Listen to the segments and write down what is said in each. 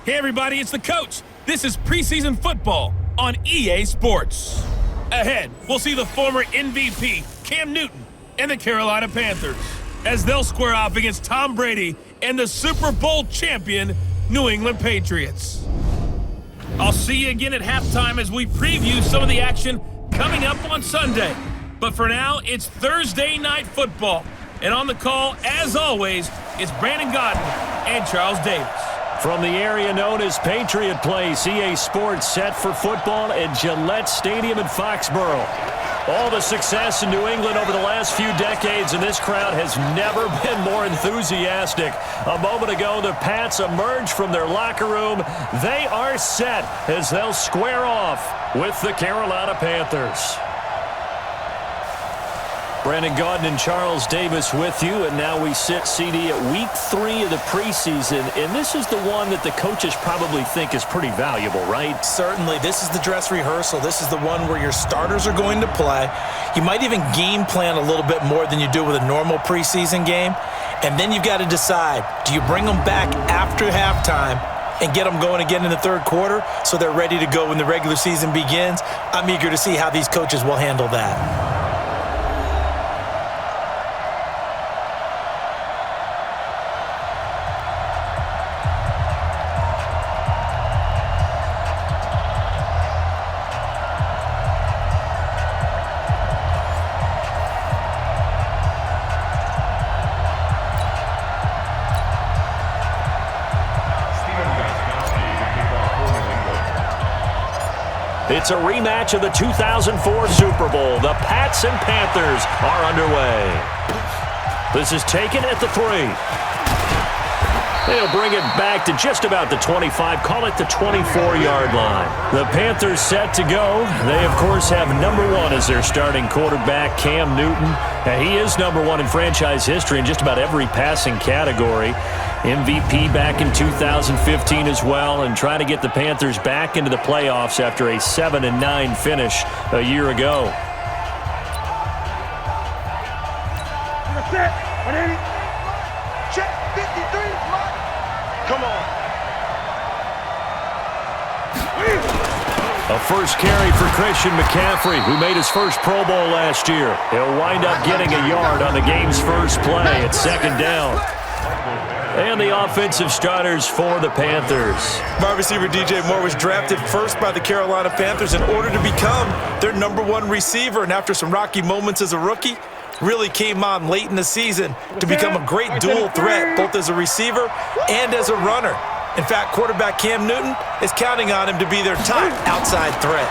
Hey everybody, it's the coach. This is preseason football on EA Sports. Ahead, we'll see the former MVP, Cam Newton, and the Carolina Panthers, as they'll square off against Tom Brady and the Super Bowl champion, New England Patriots. I'll see you again at halftime as we preview some of the action coming up on Sunday. But for now, it's Thursday Night Football. And on the call, as always, it's Brandon Gaudin and Charles Davis. From the area known as Patriot Place, EA Sports set for football at Gillette Stadium in Foxborough. All the success in New England over the last few decades, and this crowd has never been more enthusiastic. A moment ago, the Pats emerged from their locker room. They are set as they'll square off with the Carolina Panthers. Brandon Gaudin and Charles Davis with you, and now we sit, CD, at week 3 of the preseason, and this is the one that the coaches probably think is pretty valuable, right? Certainly. This is the dress rehearsal. This is the one where your starters are going to play. You might even game plan a little bit more than you do with a normal preseason game, and then you've got to decide, do you bring them back after halftime and get them going again in the third quarter so they're ready to go when the regular season begins? I'm eager to see how these coaches will handle that. It's a rematch of the 2004 Super Bowl. The Pats and Panthers are underway. This is taken at the 3. They'll bring it back to just about the 25, call it the 24-yard line. The Panthers set to go. They, of course, have number 1 as their starting quarterback, Cam Newton. He is number 1 in franchise history in just about every passing category. MVP back in 2015 as well, and trying to get the Panthers back into the playoffs after a 7-9 finish a year ago. Check 53. Come on. A first carry for Christian McCaffrey, who made his first Pro Bowl last year. He'll wind up getting a yard on the game's first play at second down. And the offensive starters for the Panthers. Wide receiver DJ Moore was drafted first by the Carolina Panthers in order to become their number 1 receiver. And after some rocky moments as a rookie, really came on late in the season to become a great dual threat, both as a receiver and as a runner. In fact, quarterback Cam Newton is counting on him to be their top outside threat.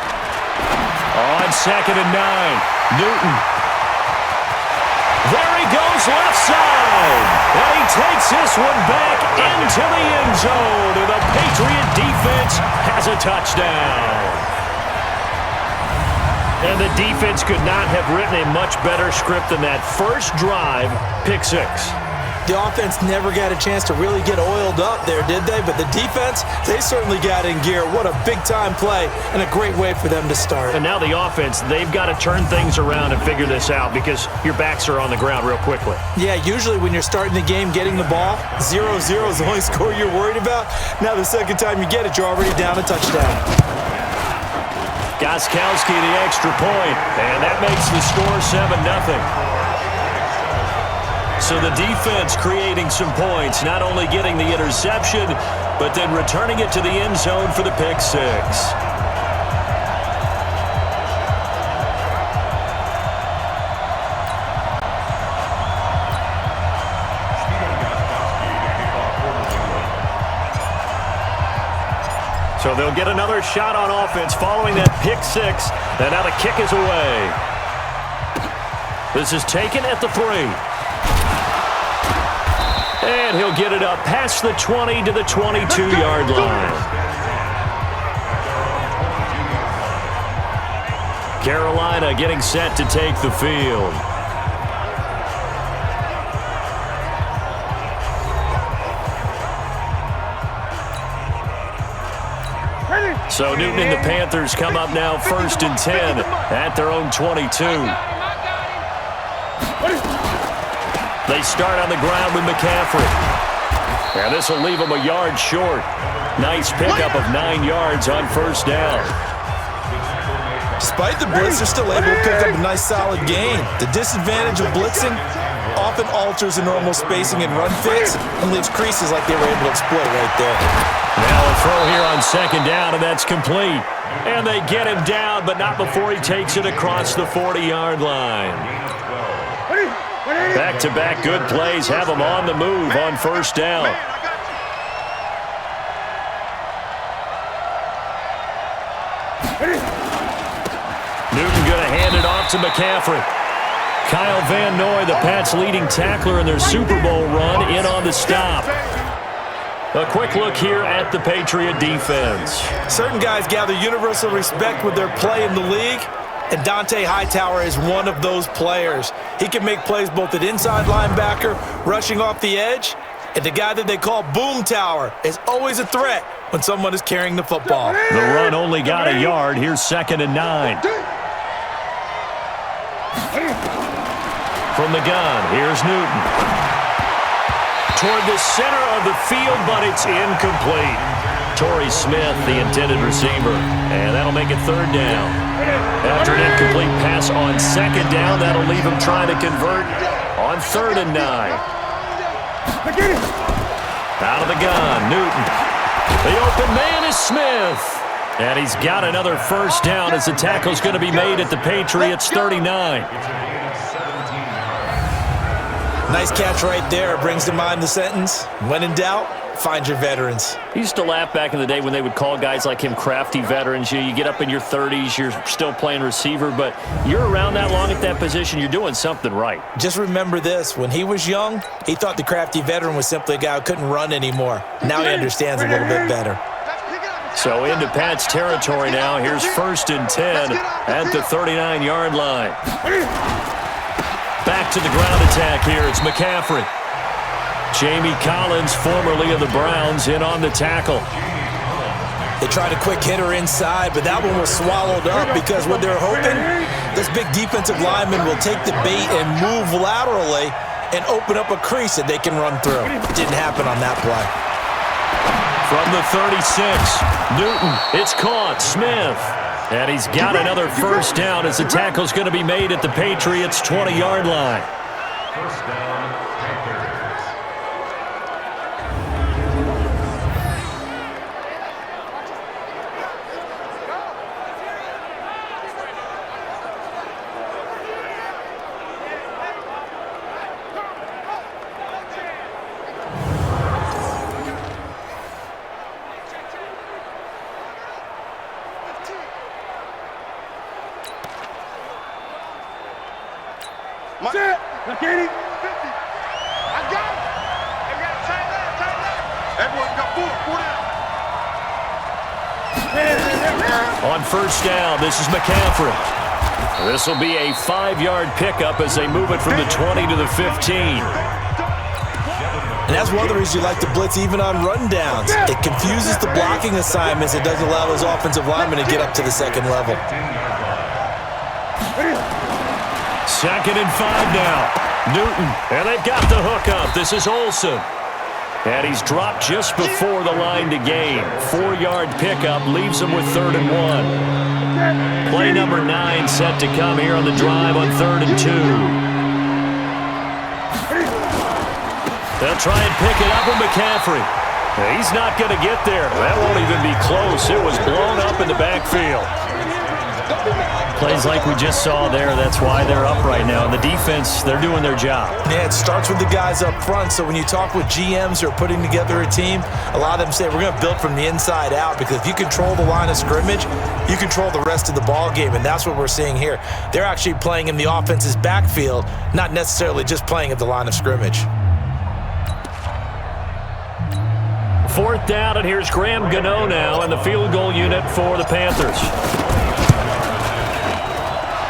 On 2nd and 9, Newton. There he goes, left side. And he takes this one back into the end zone. And the Patriot defense has a touchdown. And the defense could not have written a much better script than that first drive, pick 6. The offense never got a chance to really get oiled up there, did they? But the defense, they certainly got in gear. What a big-time play and a great way for them to start. And now the offense, they've got to turn things around and figure this out because your backs are on the ground real quickly. Yeah, usually when you're starting the game getting the ball, 0-0 is the only score you're worried about. Now the second time you get it, you're already down a touchdown. Gostkowski the extra point, and that makes the score 7-0. So the defense creating some points, not only getting the interception, but then returning it to the end zone for the pick 6. So they'll get another shot on offense following that pick 6, and now the kick is away. This is taken at the 3. And he'll get it up past the 20 to the 22-yard line. Carolina getting set to take the field. So Newton and the Panthers come up now 1st and 10 at their own 22. They start on the ground with McCaffrey. And this will leave them a yard short. Nice pickup of 9 yards on first down. Despite the blitz, they're still able to pick up a nice solid gain. The disadvantage of blitzing often alters the normal spacing and run fits and leaves creases like they were able to exploit right there. Now a throw here on second down, and that's complete. And they get him down, but not before he takes it across the 40-yard line. Back-to-back good plays have him on the move on first down. Newton going to hand it off to McCaffrey. Kyle Van Noy, the Pats' leading tackler in their Super Bowl run, in on the stop. A quick look here at the Patriot defense. Certain guys gather universal respect with their play in the league, and Dante Hightower is one of those players. He can make plays both at inside linebacker, rushing off the edge, and the guy that they call Boom Tower is always a threat when someone is carrying the football. The run only got a yard. Here's 2nd and 9. From the gun, here's Newton. Toward the center of the field, but it's incomplete. Torrey Smith, the intended receiver, and that'll make it 3rd down. After an incomplete pass on 2nd down, that'll leave him trying to convert on 3rd and 9. Out of the gun, Newton. The open man is Smith. And he's got another first down as the tackle's going to be made at the Patriots' 39. Nice catch right there. Brings to mind the sentence, when in doubt, find your veterans. I used to laugh back in the day when they would call guys like him crafty veterans. You get up in your 30s, you're still playing receiver, but you're around that long at that position, you're doing something right. Just remember this. When he was young, he thought the crafty veteran was simply a guy who couldn't run anymore. Now he understands a little bit better. So into Pat's territory now. Here's 1st and 10 at the 39-yard line. Back to the ground attack here. It's McCaffrey. Jamie Collins, formerly of the Browns, in on the tackle. They tried a quick hitter inside, but that one was swallowed up because what they're hoping, this big defensive lineman will take the bait and move laterally and open up a crease that they can run through. Didn't happen on that play. From the 36, Newton. It's caught. Smith. And he's got another first down as the tackle's going to be made at the Patriots' 20-yard line. First down, Panthers. That's it. Now, Katie. 50. I got it. They got to tighten up, tighten up. Everyone got four down. On first down, this is McCaffrey. This will be a 5-yard pickup as they move it from the 20 to the 15. And that's one of the reasons you like to blitz even on rundowns. It confuses the blocking assignments. It doesn't allow those offensive linemen to get up to the second level. 2nd and 5 now. Newton, and they've got the hook up. This is Olsen. And he's dropped just before the line to gain. 4-yard pickup leaves him with 3rd and 1. Play number 9 set to come here on the drive on 3rd and 2. They'll try and pick it up with McCaffrey. He's not going to get there. That won't even be close. It was blown up in the backfield. Plays like we just saw there, that's why they're up right now. The defense, they're doing their job. Yeah, it starts with the guys up front. So when you talk with GMs who are putting together a team, a lot of them say we're going to build from the inside out, because if you control the line of scrimmage, you control the rest of the ball game, and that's what we're seeing here. They're actually playing in the offense's backfield, not necessarily just playing at the line of scrimmage. 4th down, and here's Graham Gano now in the field goal unit for the Panthers.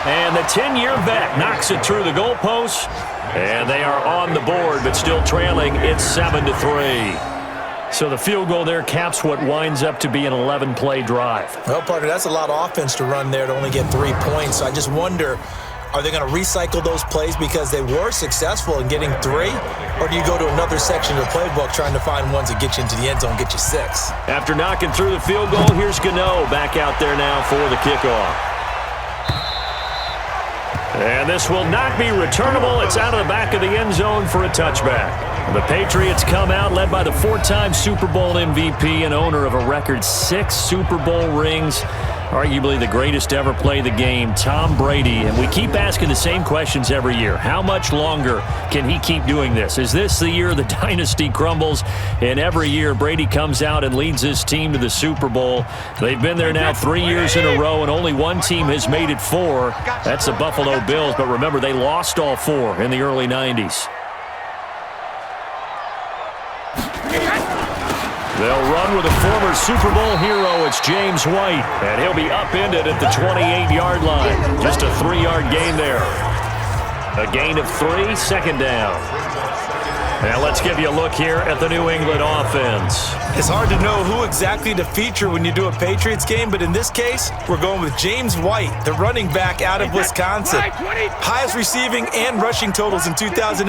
And the 10-year vet knocks it through the goalpost. And they are on the board, but still trailing. It's 7-3. So the field goal there caps what winds up to be an 11-play drive. Well, partner, that's a lot of offense to run there to only get 3 points. So I just wonder, Are they going to recycle those plays because they were successful in getting 3? Or do you go to another section of the playbook trying to find ones that get you into the end zone, get you 6? After knocking through the field goal, here's Gano back out there now for the kickoff. And this will not be returnable. It's out of the back of the end zone for a touchback. The Patriots come out led by the 4-time Super Bowl MVP and owner of a record 6 Super Bowl rings, arguably the greatest to ever play the game, Tom Brady. And we keep asking the same questions every year. How much longer can he keep doing this? Is this the year the dynasty crumbles? And every year, Brady comes out and leads his team to the Super Bowl. They've been there now 3 years in a row, and only one team has made it 4. That's the Buffalo Bills. But remember, they lost all 4 in the early 90s. They'll run with a former Super Bowl hero. It's James White, and he'll be upended at the 28-yard line. Just a 3-yard gain there. A gain of 3, second down. Now let's give you a look here at the New England offense. It's hard to know who exactly to feature when you do a Patriots game, but in this case, we're going with James White, the running back out of Wisconsin. Highest receiving and rushing totals in 2018,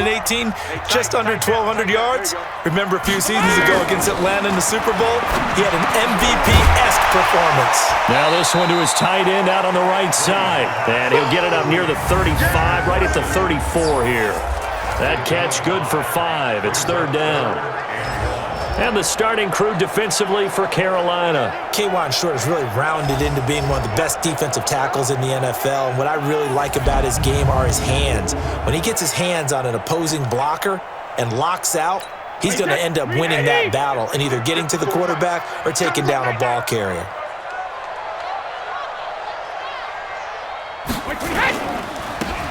just under 1,200 yards. Remember a few seasons ago against Atlanta in the Super Bowl? He had an MVP-esque performance. Now this one to his tight end out on the right side, and he'll get it up near the 35, right at the 34 here. That catch good for 5. It's third down. And the starting crew defensively for Carolina. K'Wan Short is really rounded into being one of the best defensive tackles in the NFL. And what I really like about his game are his hands. When he gets his hands on an opposing blocker and locks out, he's going to end up winning that battle and either getting to the quarterback or taking down a ball carrier.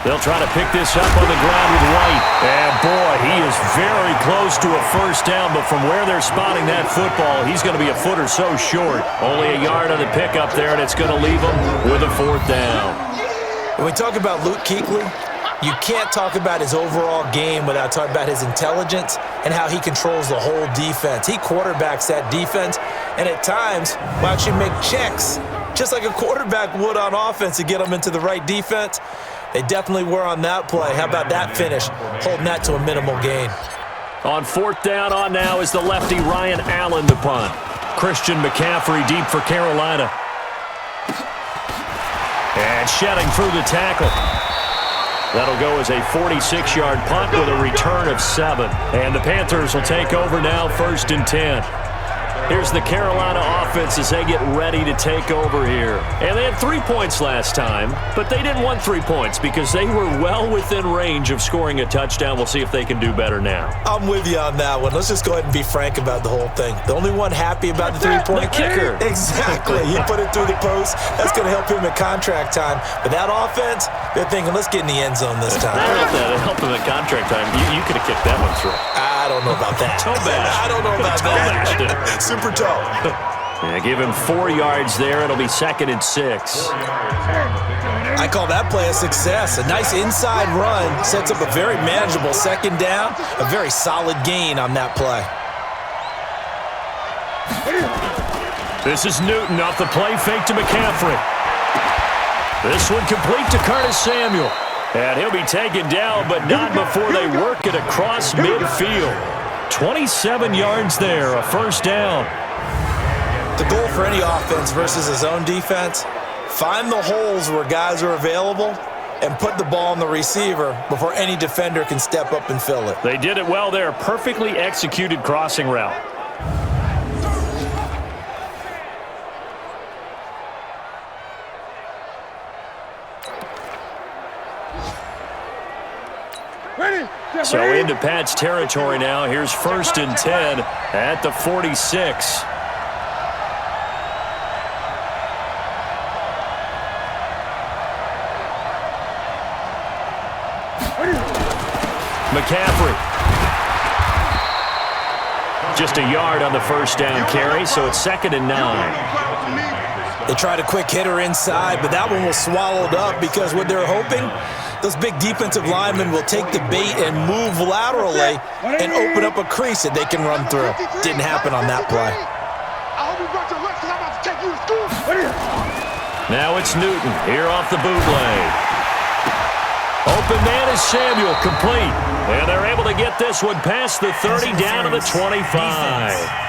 They'll try to pick this up on the ground with White. And, boy, he is very close to a first down, but from where they're spotting that football, he's going to be a foot or so short. Only a yard on the pickup there, and it's going to leave him with a 4th down. When we talk about Luke Kuechly, you can't talk about his overall game without talking about his intelligence and how he controls the whole defense. He quarterbacks that defense, and at times will actually make checks, just like a quarterback would on offense to get them into the right defense. They definitely were on that play. How about that finish, holding that to a minimal gain? On 4th down on now is the lefty Ryan Allen to punt. Christian McCaffrey deep for Carolina. And shedding through the tackle. That'll go as a 46-yard punt with a return of 7. And the Panthers will take over now, 1st and 10. Here's the Carolina offense as they get ready to take over here. And they had 3 points last time, but they didn't want 3 points because they were well within range of scoring a touchdown. We'll see if they can do better now. I'm with you on that one. Let's just go ahead and be frank about the whole thing. The only one happy about the 3-point kicker. Exactly. He put it through the post. That's going to help him at contract time. But that offense, they're thinking, let's get in the end zone this time. I don't know if that helped him at contract time. You could have kicked that one through. I don't know about that. Toe bash. I don't know about that. Super toe. Yeah, give him 4 yards there. It'll be 2nd and 6. I call that play a success. A nice inside run sets up a very manageable 2nd down. A very solid gain on that play. This is Newton off the play fake to McCaffrey. This one complete to Curtis Samuel. And he'll be taken down, but not before they work it across midfield. 27 yards there, a 1st down. The goal for any offense versus his own defense, find the holes where guys are available and put the ball on the receiver before any defender can step up and fill it. They did it well there. Perfectly executed crossing route. So into Pat's territory now. Here's 1st and 10 at the 46. McCaffrey. Just a yard on the 1st down carry, so it's 2nd and 9. They tried a quick hitter inside, but that one was swallowed up because what they're hoping, those big defensive linemen will take the bait and move laterally and open up a crease that they can run through. Didn't happen on that play. Now it's Newton here off the bootleg. Open man is Samuel, complete. And they're able to get this one past the 30 down to the 25.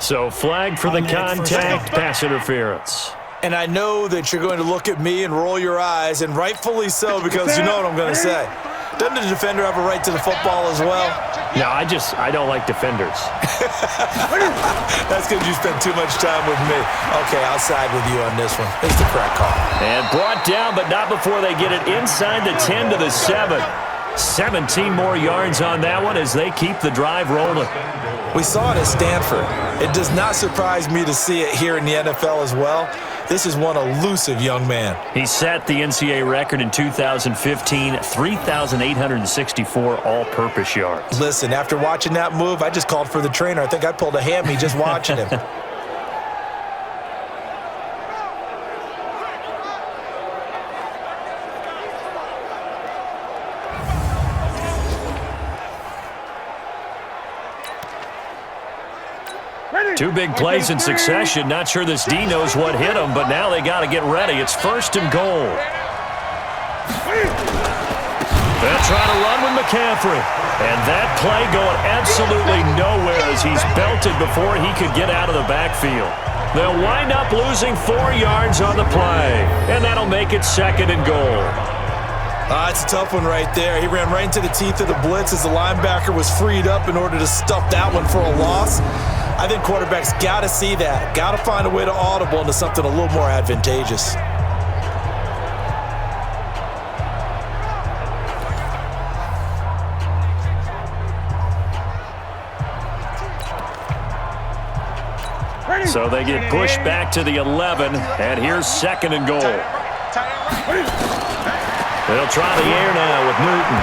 So flag for the contact, pass interference. And I know that you're going to look at me and roll your eyes, and rightfully so, because you know what I'm going to say. Doesn't the defender have a right to the football as well? No, I don't like defenders. That's because you spend too much time with me. Okay, I'll side with you on this one. It's the correct call. And brought down, but not before they get it inside the 10 to the 7. 17 more yards on that one as they keep the drive rolling. We saw it at Stanford. It does not surprise me to see it here in the NFL as well. This is one elusive young man. He set the NCAA record in 2015, 3,864 all-purpose yards. Listen, after watching that move, I just called for the trainer. I think I pulled a hammy just watching him. Two big plays in succession. Not sure this D knows what hit him, but now they got to get ready. It's 1st and goal. They'll try to run with McCaffrey. And that play going absolutely nowhere as he's belted before he could get out of the backfield. They'll wind up losing 4 yards on the play, and that'll make it 2nd and goal. It's a tough one right there. He ran right into the teeth of the blitz as the linebacker was freed up in order to stuff that one for a loss. I think quarterbacks got to see that. Got to find a way to audible into something a little more advantageous. So they get pushed back to the 11, and here's 2nd and goal. They'll try the air now with Newton.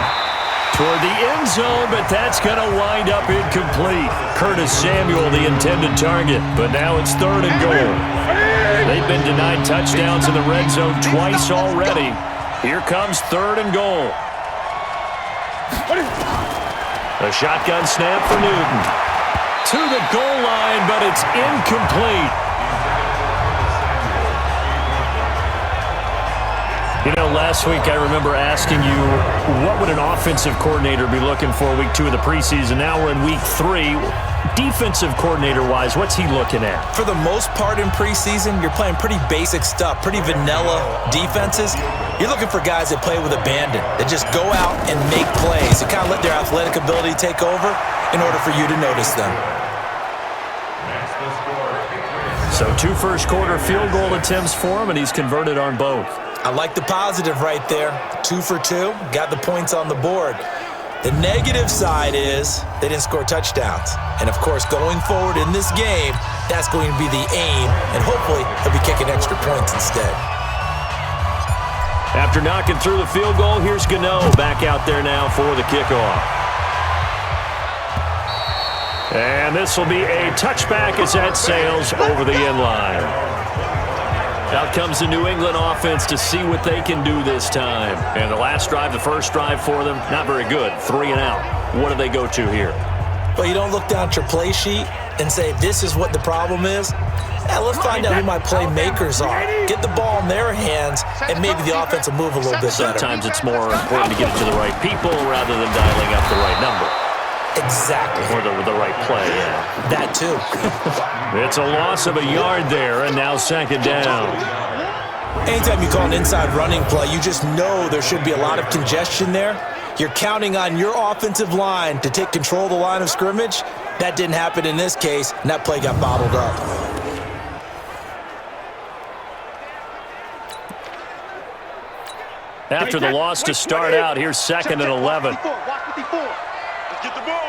Toward the end zone, but that's going to wind up incomplete. Curtis Samuel, the intended target, but now it's 3rd and goal. They've been denied touchdowns in the red zone twice already. Here comes 3rd and goal. A shotgun snap for Newton. To the goal line, but it's incomplete. You know, last week I remember asking you, what would an offensive coordinator be looking for week 2 of the preseason? Now we're in week 3. Defensive coordinator-wise, what's he looking at? For the most part in preseason, you're playing pretty basic stuff, pretty vanilla defenses. You're looking for guys that play with abandon, that just go out and make plays, and kind of let their athletic ability take over in order for you to notice them. So 2 first-quarter field goal attempts for him, and he's converted on both. I like the positive right there. 2 for 2, got the points on the board. The negative side is they didn't score touchdowns. And, of course, going forward in this game, that's going to be the aim, and hopefully he'll be kicking extra points instead. After knocking through the field goal, here's Gano back out there now for the kickoff. And this will be a touchback as that sails over the end line. Out comes the New England offense to see what they can do this time. And the last drive, the first drive for them, not very good. 3 and out. What do they go to here? Well, you don't look down at your play sheet and say, this is what the problem is. Yeah, let's find out who my playmakers are. Get the ball in their hands, and maybe the offense will move a little bit better. Sometimes it's more important to get it to the right people rather than dialing up the right number. Exactly. Or the right play, yeah. That too. It's a loss of a yard there, and now 2nd down. Anytime you call an inside running play, you just know there should be a lot of congestion there. You're counting on your offensive line to take control of the line of scrimmage. That didn't happen in this case, and that play got bottled up. After the loss to start out, here's 2nd and 11. Let's get the ball.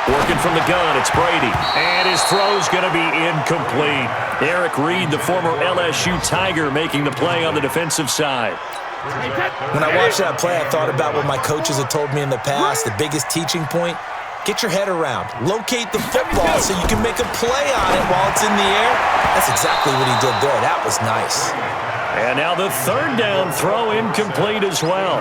Working from the gun, it's Brady. And his throw's going to be incomplete. Eric Reed, the former LSU Tiger, making the play on the defensive side. When I watched that play, I thought about what my coaches had told me in the past. The biggest teaching point, get your head around. Locate the football so you can make a play on it while it's in the air. That's exactly what he did there. That was nice. And now the 3rd down throw incomplete as well.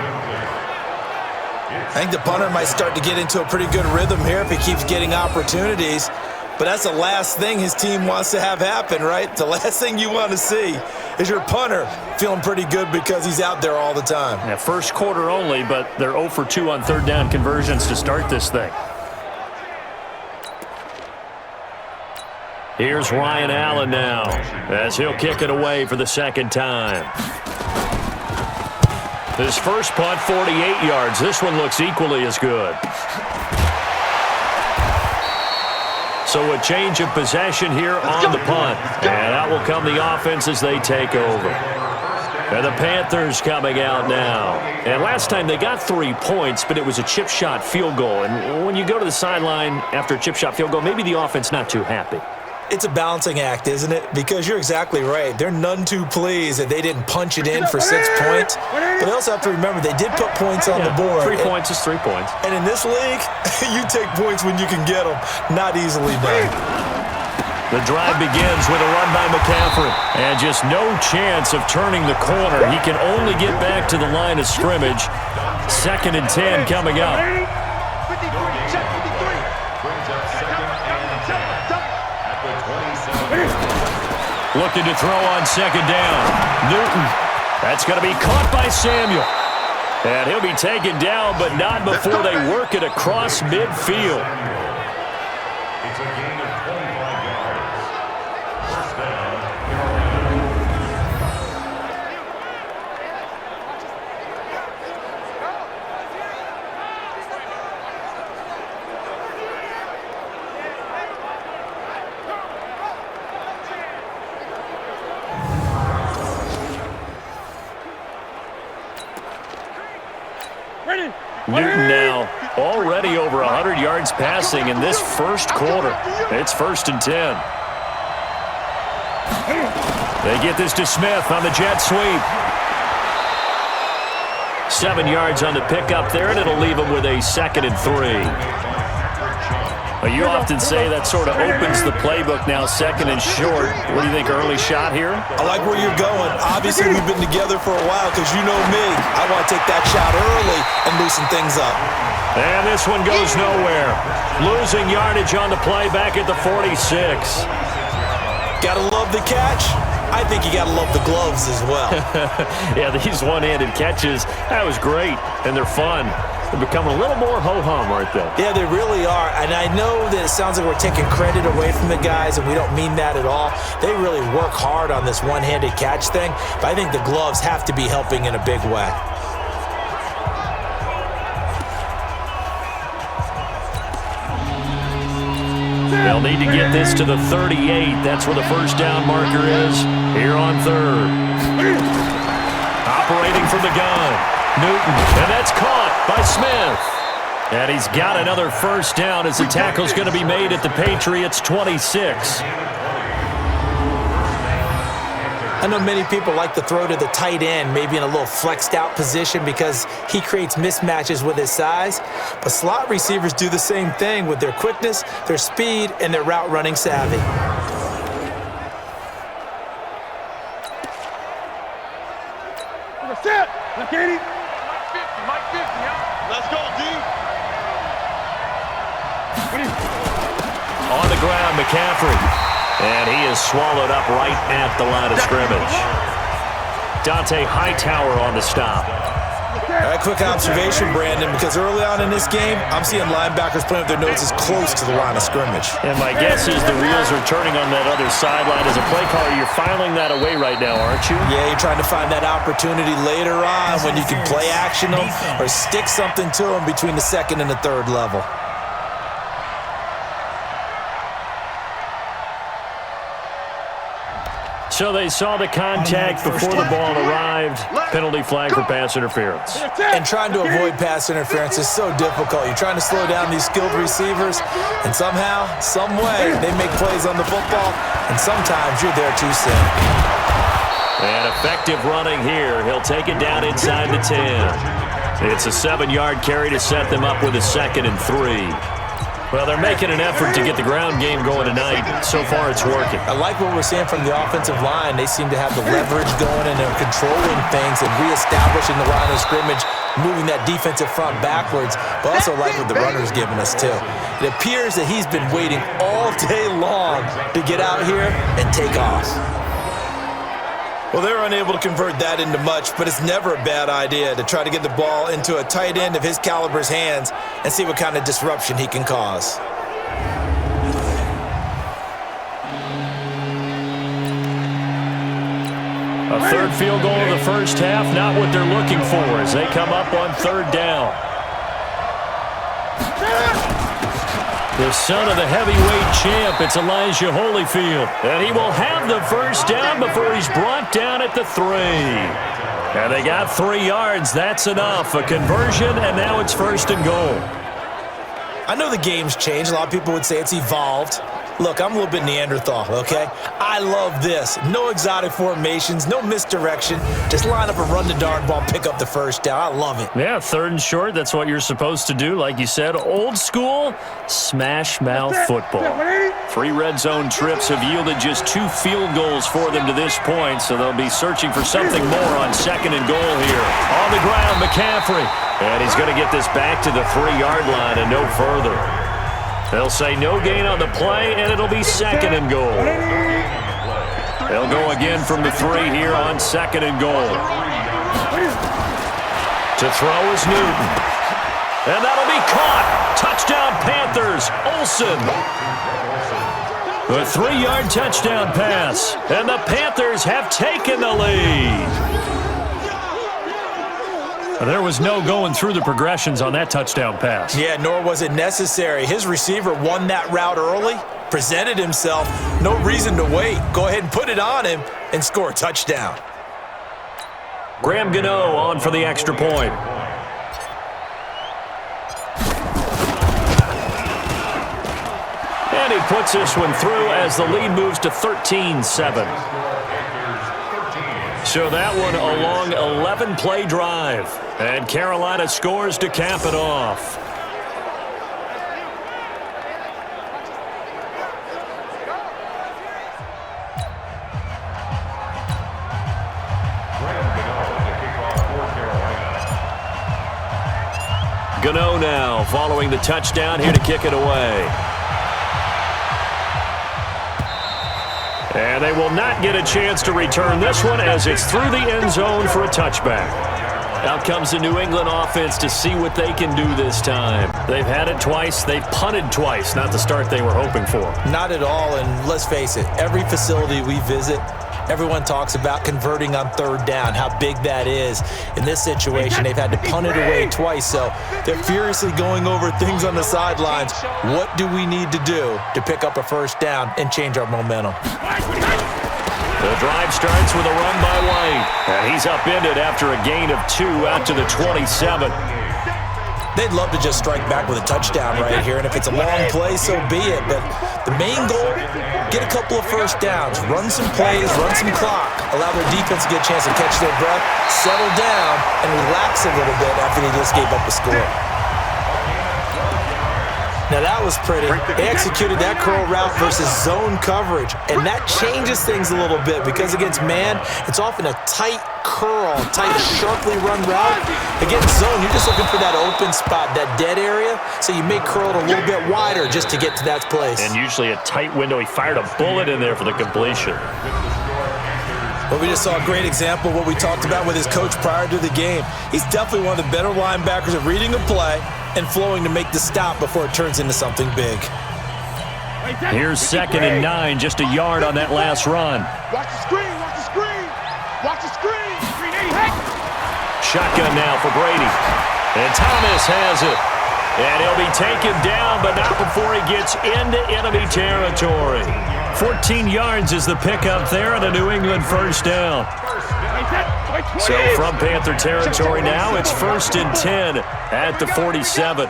I think the punter might start to get into a pretty good rhythm here if he keeps getting opportunities. But that's the last thing his team wants to have happen, right? The last thing you want to see is your punter feeling pretty good because he's out there all the time. Yeah, first quarter only, but they're 0 for 2 on third down conversions to start this thing. Here's Ryan Allen now as he'll kick it away for the second time. His first punt, 48 yards. This one looks equally as good. So a change of possession here on the punt. And out will come the offense as they take over. And the Panthers coming out now. And last time they got 3 points, but it was a chip shot field goal. And when you go to the sideline after a chip shot field goal, maybe the offense not too happy. It's a balancing act, isn't it? Because you're exactly right. They're none too pleased that they didn't punch it in for 6 points. But they also have to remember they did put points on the board. 3 points is 3 points. And in this league, you take points when you can get them. Not easily done. The drive begins with a run by McCaffrey. And just no chance of turning the corner. He can only get back to the line of scrimmage. 2nd and 10 coming up. 53, check 53. Looking to throw on second down. Newton. That's going to be caught by Samuel. And he'll be taken down, but not before they work it across midfield. It's a gain of 25 yards. First down, Newton now already over 100 yards passing in this first quarter. It's 1st and 10. They get this to Smith on the jet sweep. 7 yards on the pickup there, and it'll leave him with a 2nd and 3. You often say that sort of opens the playbook now, 2nd and short. What do you think, early shot here? I like where you're going. Obviously, we've been together for a while because you know me. I want to take that shot early and loosen things up. And this one goes nowhere. Losing yardage on the play back at the 46. Gotta love the catch. I think you gotta love the gloves as well. Yeah, these one-handed catches, that was great, and they're fun. They're becoming a little more ho-hum, aren't they? Yeah, they really are. And I know that it sounds like we're taking credit away from the guys, and we don't mean that at all. They really work hard on this one-handed catch thing, but I think the gloves have to be helping in a big way. They'll need to get this to the 38. That's where the first down marker is here on 3rd. Operating from the gun. Newton, and that's caught by Smith. And he's got another first down as the tackle's going to be made at the Patriots' 26. I know many people like to throw to the tight end, maybe in a little flexed out position because he creates mismatches with his size. But slot receivers do the same thing with their quickness, their speed, and their route running savvy. Set. Look at him. Mike 50, yeah. Let's go, D. On the ground, McCaffrey. And he is swallowed up right at the line of scrimmage. Dante Hightower on the stop. All right, quick observation, Brandon, because early on in this game, I'm seeing linebackers playing with their noses close to the line of scrimmage. And my guess is the wheels are turning on that other sideline. As a play caller, you're filing that away right now, aren't you? Yeah, you're trying to find that opportunity later on when you can play action them or stick something to them between the 2nd and the 3rd level. So they saw the contact before the ball arrived. Penalty flag for pass interference. And trying to avoid pass interference is so difficult. You're trying to slow down these skilled receivers, and somehow, some way, they make plays on the football, and sometimes you're there too soon. And effective running here. He'll take it down inside the 10. It's a 7-yard carry to set them up with a 2nd and 3. Well, they're making an effort to get the ground game going tonight. So far, it's working. I like what we're seeing from the offensive line. They seem to have the leverage going, and they're controlling things and reestablishing the line of scrimmage, moving that defensive front backwards. But also like what the runner's giving us, too. It appears that he's been waiting all day long to get out here and take off. Well, they're unable to convert that into much, but it's never a bad idea to try to get the ball into a tight end of his caliber's hands and see what kind of disruption he can cause. A third field goal in the first half, not what they're looking for as they come up on third down. The son of the heavyweight champ, it's Elijah Holyfield. And he will have the first down before he's brought down at the 3. And they got 3 yards. That's enough. A conversion, and now it's first and goal. I know the game's changed. A lot of people would say it's evolved. Look, I'm a little bit Neanderthal, okay? I love this. No exotic formations, no misdirection. Just line up and run the darn ball, pick up the first down. I love it. Yeah, third and short, that's what you're supposed to do. Like you said, old school, smash mouth football. 3 red zone trips have yielded just 2 field goals for them to this point, so they'll be searching for something more on second and goal here. On the ground, McCaffrey. And he's going to get this back to the 3-yard line and no further. They'll say no gain on the play, and it'll be second and goal. They'll go again from the 3 here on second and goal. To throw is Newton. And that'll be caught. Touchdown Panthers. Olsen. A 3-yard touchdown pass. And the Panthers have taken the lead. There was no going through the progressions on that touchdown pass. Yeah, nor was it necessary. His receiver won that route early, presented himself. No reason to wait. Go ahead and put it on him and score a touchdown. Graham Gano on for the extra point. And he puts this one through as the lead moves to 13-7. So that one a long 11-play drive. And Carolina scores to cap it off. Gano now following the touchdown here to kick it away. And they will not get a chance to return this one as it's through the end zone for a touchback. Out comes the New England offense to see what they can do this time. They've had it twice. They've punted twice. Not the start they were hoping for. Not at all, and let's face it, every facility we visit, everyone talks about converting on third down, how big that is. In this situation, they've had to punt it away twice, so they're furiously going over things on the sidelines. What do we need to do to pick up a first down and change our momentum? The drive starts with a run by White. And he's upended after a gain of 2 out to the 27. They'd love to just strike back with a touchdown right here, and if it's a long play, so be it. But the main goal, get a couple of first downs, run some plays, run some clock, allow their defense to get a chance to catch their breath, settle down, and relax a little bit after they just gave up a score. Now that was pretty. They executed that curl route versus zone coverage, and that changes things a little bit because against man, it's often a tight curl, tight, sharply run route. Against zone, you're just looking for that open spot, that dead area, so you may curl it a little bit wider just to get to that place. And usually a tight window. He fired a bullet in there for the completion. Well, we just saw a great example of what we talked about with his coach prior to the game. He's definitely one of the better linebackers at reading a play and flowing to make the stop before it turns into something big. Here's second and 9, just a yard on that last run. Watch the screen, watch the screen, watch the screen. Shotgun now for Brady. And Thomas has it. And he'll be taken down, but not before he gets into enemy territory. 14 yards is the pickup there, and a New England first down. So from Panther territory now, it's 1st and 10 at the 47.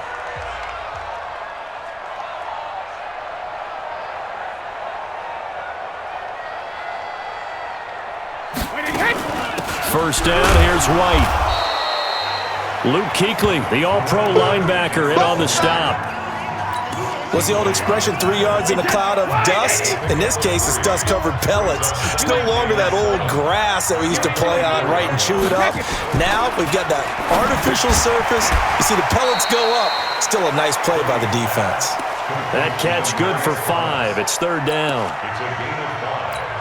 First down, here's White. Luke Kuechly, the all-pro linebacker, in on the stop. What's the old expression, 3 yards in a cloud of dust? In this case, it's dust-covered pellets. It's no longer that old grass that we used to play on, right, and chew it up. Now we've got that artificial surface. You see the pellets go up. Still a nice play by the defense. That catch good for 5. It's third down.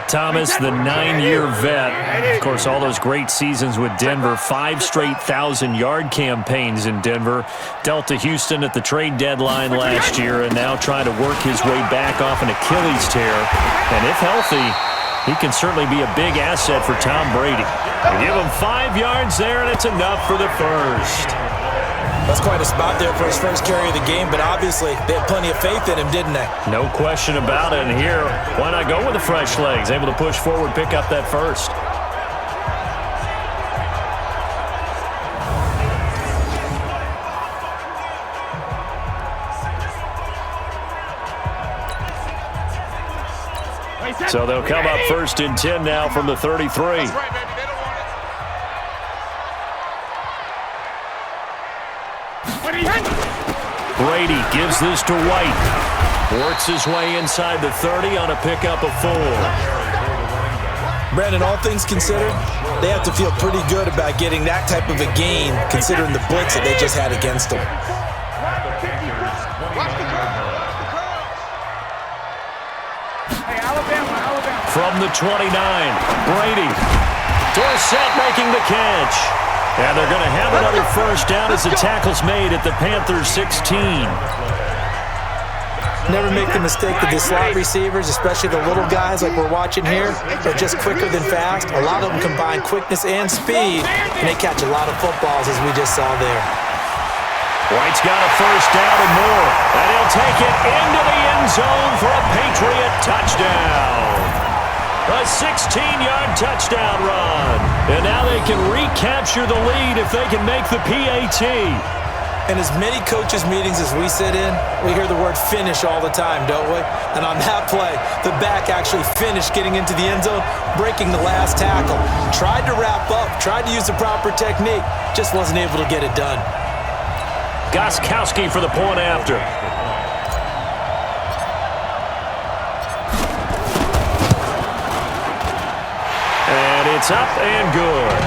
Thomas, the 9-year vet. Of course, all those great seasons with Denver. 5 straight 1,000-yard campaigns in Denver. Dealt to Houston at the trade deadline last year and now trying to work his way back off an Achilles tear. And if healthy, he can certainly be a big asset for Tom Brady. They give him 5 yards there, and it's enough for the first. That's quite a spot there for his first carry of the game, but obviously they had plenty of faith in him, didn't they? No question about it. And here, why not go with the fresh legs? Able to push forward, pick up that first. So they'll come up first and 10 now from the 33. Brady gives this to White. Works his way inside the 30 on a pickup of 4. Brandon, all things considered, they have to feel pretty good about getting that type of a gain considering the blitz that they just had against them. From the 29, Brady. Dorsett making the catch. And they're going to have another first down as the tackle's made at the Panthers 16. Never make the mistake that the slot receivers, especially the little guys like we're watching here, are just quicker than fast. A lot of them combine quickness and speed, and they catch a lot of footballs as we just saw there. White's got a first down and more, and he'll take it into the end zone for a Patriot touchdown. A 16-yard touchdown run. And now they can recapture the lead if they can make the PAT. In as many coaches' meetings as we sit in, we hear the word finish all the time, don't we? And on that play, the back actually finished getting into the end zone, breaking the last tackle. Tried to wrap up, tried to use the proper technique, just wasn't able to get it done. Gostkowski for the point after. It's up and good.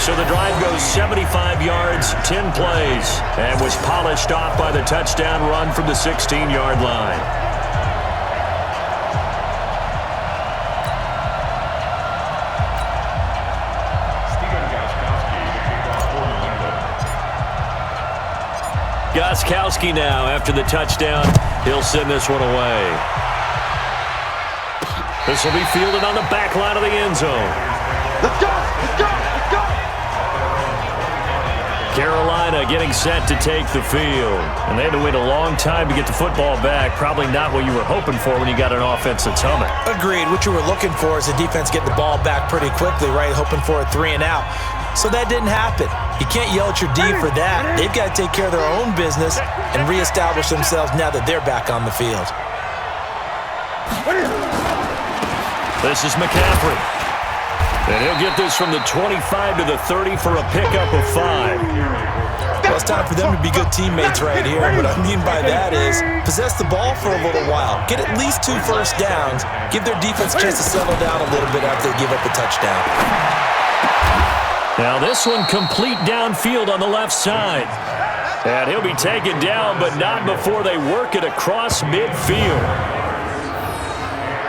So the drive goes 75 yards, 10 plays, and was polished off by the touchdown run from the 16-yard line. Gostkowski now after the touchdown. He'll send this one away. This will be fielded on the back line of the end zone. Let's go! Let's go! Let's go! Carolina getting set to take the field. And they had to wait a long time to get the football back. Probably not what you were hoping for when you got an offense that's humming. Agreed. What you were looking for is the defense getting the ball back pretty quickly, right? Hoping for a 3 and out. So that didn't happen. You can't yell at your D for that. They've got to take care of their own business and reestablish themselves now that they're back on the field. This is McCaffrey. And he'll get this from the 25 to the 30 for a pickup of 5. Well, it's time for them to be good teammates right here. What I mean by that is possess the ball for a little while. Get at least 2 first downs. Give their defense a chance to settle down a little bit after they give up a touchdown. Now this one complete downfield on the left side. And he'll be taken down, but not before they work it across midfield.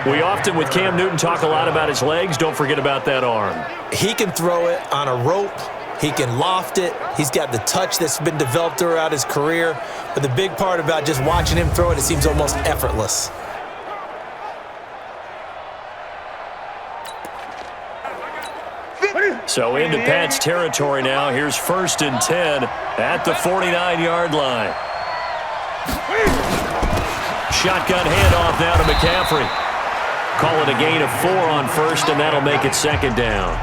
We often, with Cam Newton, talk a lot about his legs. Don't forget about that arm. He can throw it on a rope. He can loft it. He's got the touch that's been developed throughout his career. But the big part about just watching him throw it, it seems almost effortless. So into Pat's territory now. Here's first and 10 at the 49-yard line. Shotgun handoff now to McCaffrey. Call it a gain of 4 on first, and that'll make it second down.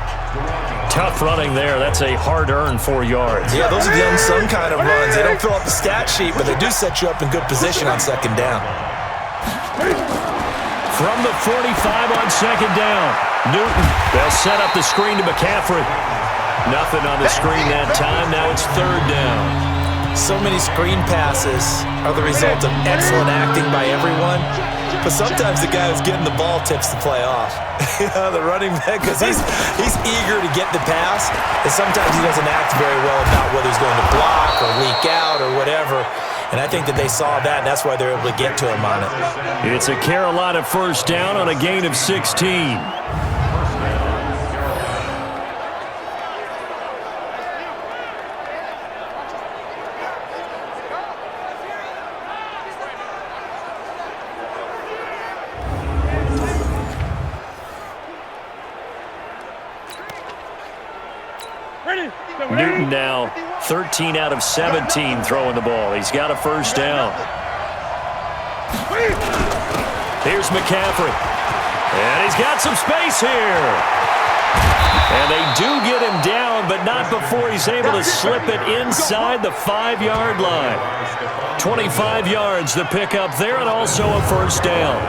Tough running there. That's a hard-earned 4 yards. Yeah, those are the unsung kind of runs. They don't fill up the stat sheet, but they do set you up in good position on second down. From the 45 on second down, Newton. They'll set up the screen to McCaffrey. Nothing on the screen that time. Now it's third down. So many screen passes are the result of excellent acting by everyone, but sometimes the guy who's getting the ball tips the play off. The running back, because he's eager to get the pass, and sometimes he doesn't act very well about whether he's going to block or leak out or whatever. And I think that they saw that, and that's why they're able to get to him on it. It's a Carolina first down on a gain of 16. Newton now 13 out of 17 throwing the ball. He's got a first down. Here's McCaffrey. And he's got some space here. And they do get him down, but not before he's able to slip it inside the 5-yard line. 25 yards the pickup there, and also a first down.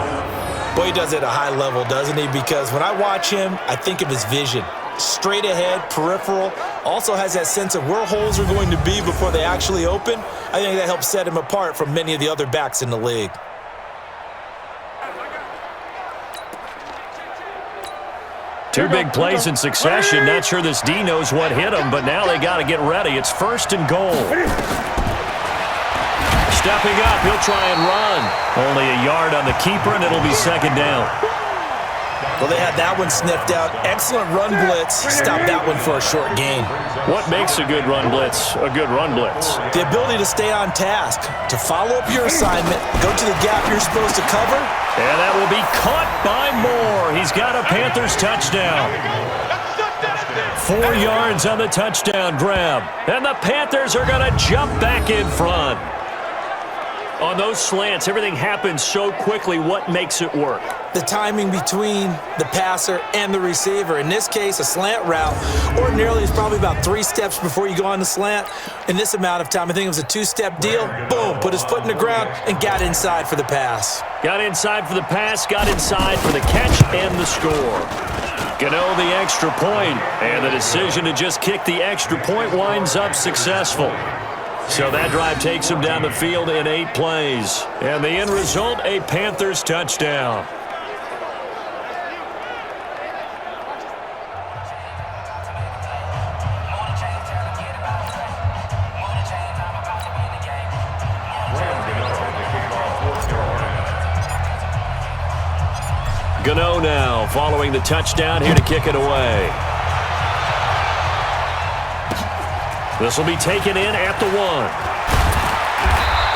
Boy, he does it at a high level, doesn't he? Because when I watch him, I think of his vision. Straight ahead, peripheral, also has that sense of where holes are going to be before they actually open. I think that helps set him apart from many of the other backs in the league. Two big plays in succession. Not sure this D knows what hit him, but now they got to get ready. It's first and goal. Stepping up, he'll try and run. Only a yard on the keeper, and it'll be second down. Well, they had that one sniffed out. Excellent run blitz. Stopped that one for a short gain. What makes a good run blitz a good run blitz? The ability to stay on task, to follow up your assignment, go to the gap you're supposed to cover. And that will be caught by Moore. He's got a Panthers touchdown. 4 yards on the touchdown grab. And the Panthers are going to jump back in front. On those slants, everything happens so quickly. What makes it work? The timing between the passer and the receiver. In this case, a slant route ordinarily is probably about 3 steps before you go on the slant. In this amount of time, I think it was a 2-step deal. Boom, put his foot in the ground and got inside for the pass. Got inside for the pass, got inside for the catch and the score. Gano the extra point, and the decision to just kick the extra point winds up successful. So that drive takes him down the field in 8 plays. And the end result, a Panthers touchdown. Gano now following the touchdown here to kick it away. This will be taken in at the 1.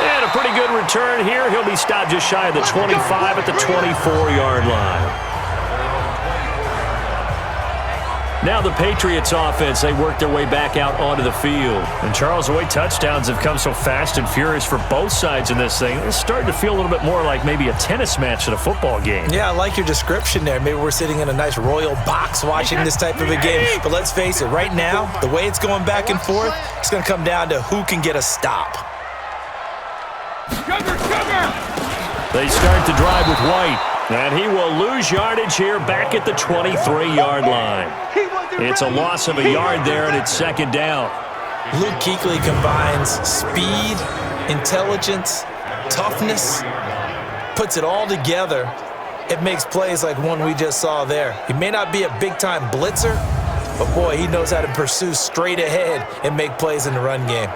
And a pretty good return here. He'll be stopped just shy of the 25 at the 24-yard line. Now the Patriots offense, they work their way back out onto the field. And Charles, the way touchdowns have come so fast and furious for both sides in this thing, it's starting to feel a little bit more like maybe a tennis match at a football game. Yeah, I like your description there. Maybe we're sitting in a nice royal box watching this type of a game. But let's face it, right now, the way it's going back and forth, it's going to come down to who can get a stop. They start the drive with White. And he will lose yardage here back at the 23-yard line. It's a loss of a yard there, and it's second down. Luke Kuechly combines speed, intelligence, toughness, puts it all together. It makes plays like one we just saw there. He may not be a big-time blitzer, but boy, he knows how to pursue straight ahead and make plays in the run game.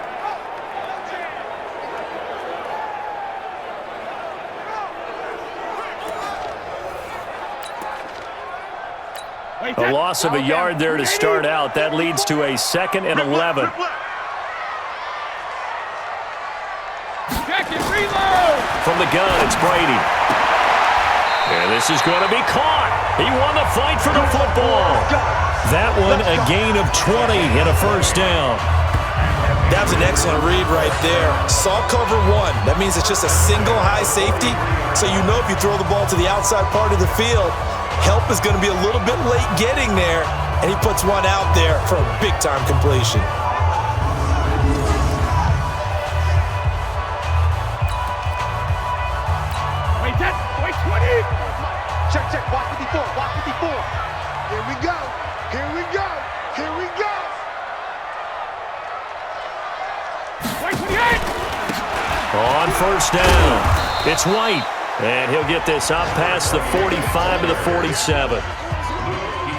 A loss of a yard there to start out. That leads to a 2nd and 11. From the gun, it's Brady. And this is going to be caught. He won the fight for the football. That one, a gain of 20 and a first down. That was an excellent read right there. Saw cover 1. That means it's just a single high safety. So you know if you throw the ball to the outside part of the field, help is going to be a little bit late getting there, and he puts one out there for a big-time completion. Wait, 20. Check, watch 54, watch 54. Here we go, here we go, here we go. Wait, 28. On first down, it's White. And he'll get this up past the 45 to the 47.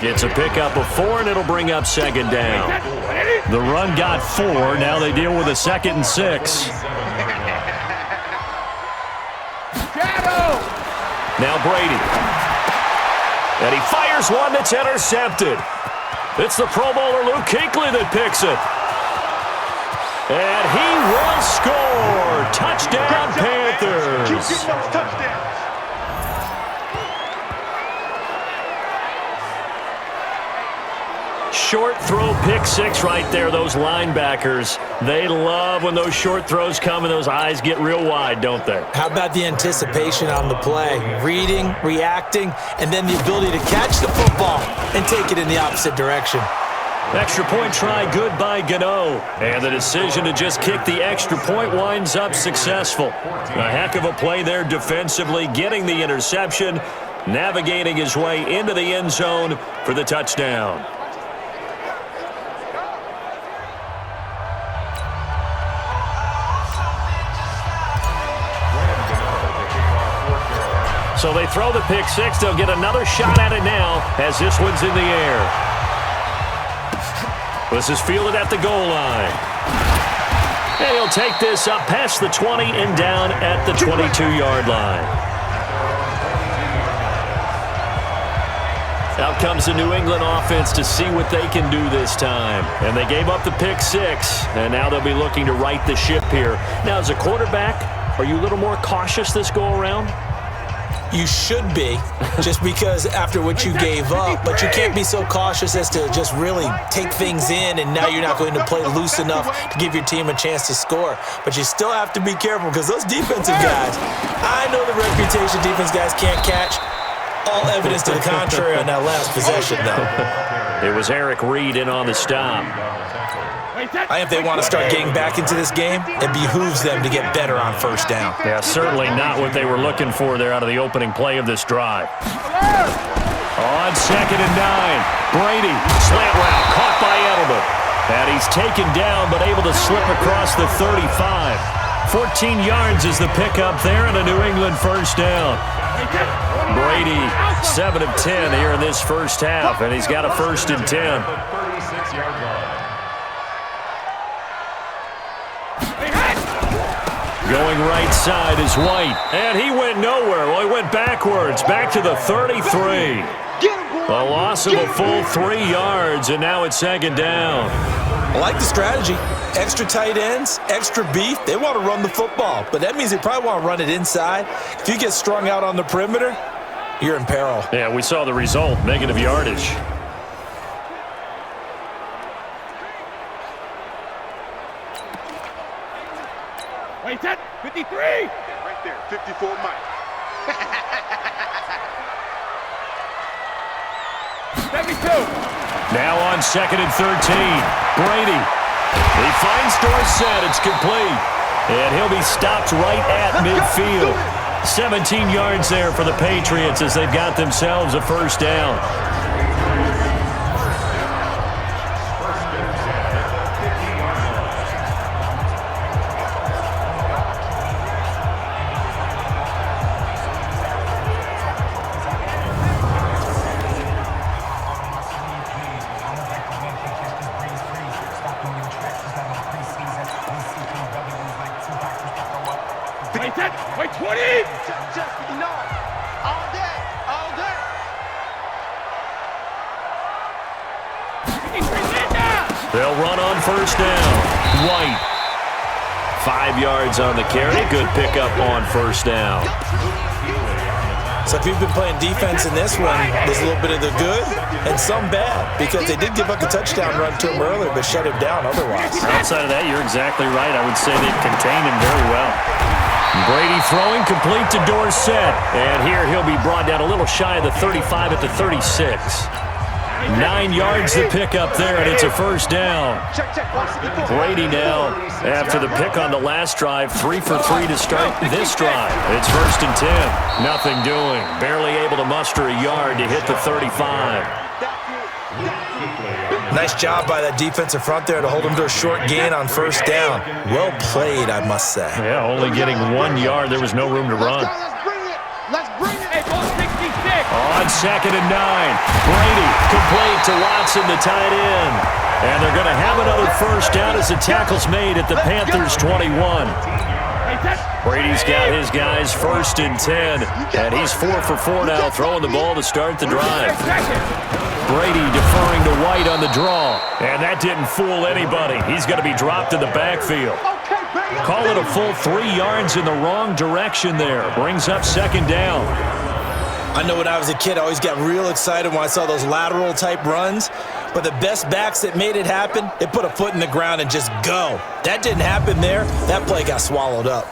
It's a pickup of 4, and it'll bring up second down. The run got 4. Now they deal with a 2nd and 6. Now Brady. And he fires one that's intercepted. It's the Pro Bowler Luke Kuechly that picks it. And he will score. Touchdown, Panthers. Keep getting those touchdowns. Short throw pick 6 right there, those linebackers. They love when those short throws come and those eyes get real wide, don't they? How about the anticipation on the play? Reading, reacting, and then the ability to catch the football and take it in the opposite direction. Extra point try good by Gano. And the decision to just kick the extra point winds up successful. A heck of a play there defensively, getting the interception, navigating his way into the end zone for the touchdown. So they throw the pick 6. They'll get another shot at it now as this one's in the air. This is fielded at the goal line. And he'll take this up past the 20 and down at the 22-yard line. Out comes the New England offense to see what they can do this time. And they gave up the pick 6, and now they'll be looking to right the ship here. Now, as a quarterback, are you a little more cautious this go-around? You should be, just because after what you gave up, but you can't be so cautious as to just really take things in, and now you're not going to play loose enough to give your team a chance to score. But you still have to be careful because those defensive guys, I know the reputation defense guys can't catch. All evidence to the contrary on that last possession, though. It was Eric Reed in on the stop. If they want to start getting back into this game, it behooves them to get better on first down. Yeah, certainly not what they were looking for there out of the opening play of this drive. On 2nd and 9, Brady, slant route, caught by Edelman. And he's taken down, but able to slip across the 35. 14 yards is the pickup there, and a New England first down. Brady, 7 of 10 here in this first half, and he's got a 1st and 10. Going right side is White, and he went nowhere. Well, he went backwards, back to the 33. A loss of a full 3 yards, and now it's 2nd down. I like the strategy. Extra tight ends, extra beef. They want to run the football, but that means they probably want to run it inside. If you get strung out on the perimeter, you're in peril. Yeah, we saw the result, negative yardage. Wait, that 53. Right there, 54 Mike. 72. Now on 2nd and 13, Brady. He finds Dorsett. It's complete. And he'll be stopped right at midfield. 17 yards there for the Patriots as they've got themselves a first down. Wait, 20! Just enough. All day, all day. They'll run on first down. White. 5 yards on the carry. Good pickup on first down. So if you've been playing defense in this one, there's a little bit of the good and some bad, because they did give up the touchdown run to him earlier, but shut him down otherwise. Outside of that, you're exactly right. I would say they've contained him very well. Brady throwing complete to Dorsett. And here he'll be brought down a little shy of the 35 at the 36. 9 yards to pick up there, and it's a first down. Brady now, after the pick on the last drive, 3 for 3 to start this drive. It's 1st and 10. Nothing doing. Barely able to muster a yard to hit the 35. Nice job by that defensive front there to hold him to a short gain on first down. Well played, I must say. Yeah, only getting 1 yard. There was no room to run. Let's bring it. Hey, ball 66. On 2nd and 9. Brady complete to Watson, the tight end. And they're going to have another first down as the tackle's made at the Panthers' 21. Brady's got his guys 1st and 10. And he's 4 for 4 now, throwing the ball to start the drive. Brady deferring to White on the draw. And that didn't fool anybody. He's going to be dropped in the backfield. Call it a full 3 yards in the wrong direction there. Brings up 2nd down. I know when I was a kid, I always got real excited when I saw those lateral type runs. But the best backs that made it happen, they put a foot in the ground and just go. That didn't happen there. That play got swallowed up.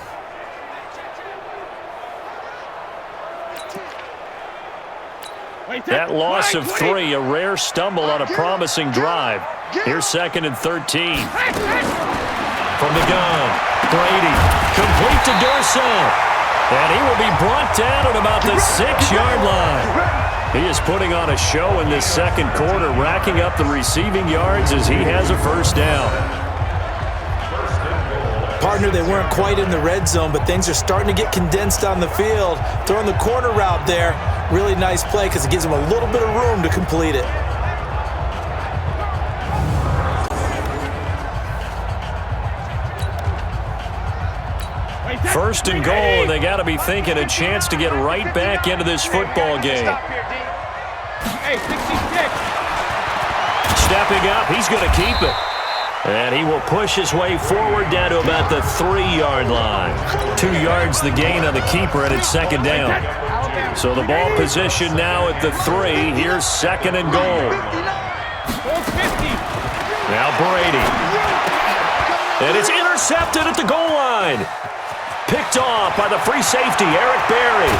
That loss of 3, a rare stumble on a promising drive. Here's 2nd and 13. From the gun, Brady, complete to Dorsett. And he will be brought down at about the 6-yard line. He is putting on a show in this second quarter, racking up the receiving yards as he has a first down. Partner, they weren't quite in the red zone, but things are starting to get condensed on the field. Throwing the corner route there, really nice play because it gives them a little bit of room to complete it. First and goal, and they got to be thinking a chance to get right back into this football game. Hey, 66. Stepping up, he's going to keep it. And he will push his way forward down to about the 3-yard line. 2 yards the gain on the keeper, and it's 2nd down. So the ball position now at the 3. Here's 2nd and goal. Now Brady. And it's intercepted at the goal line. Picked off by the free safety, Eric Berry.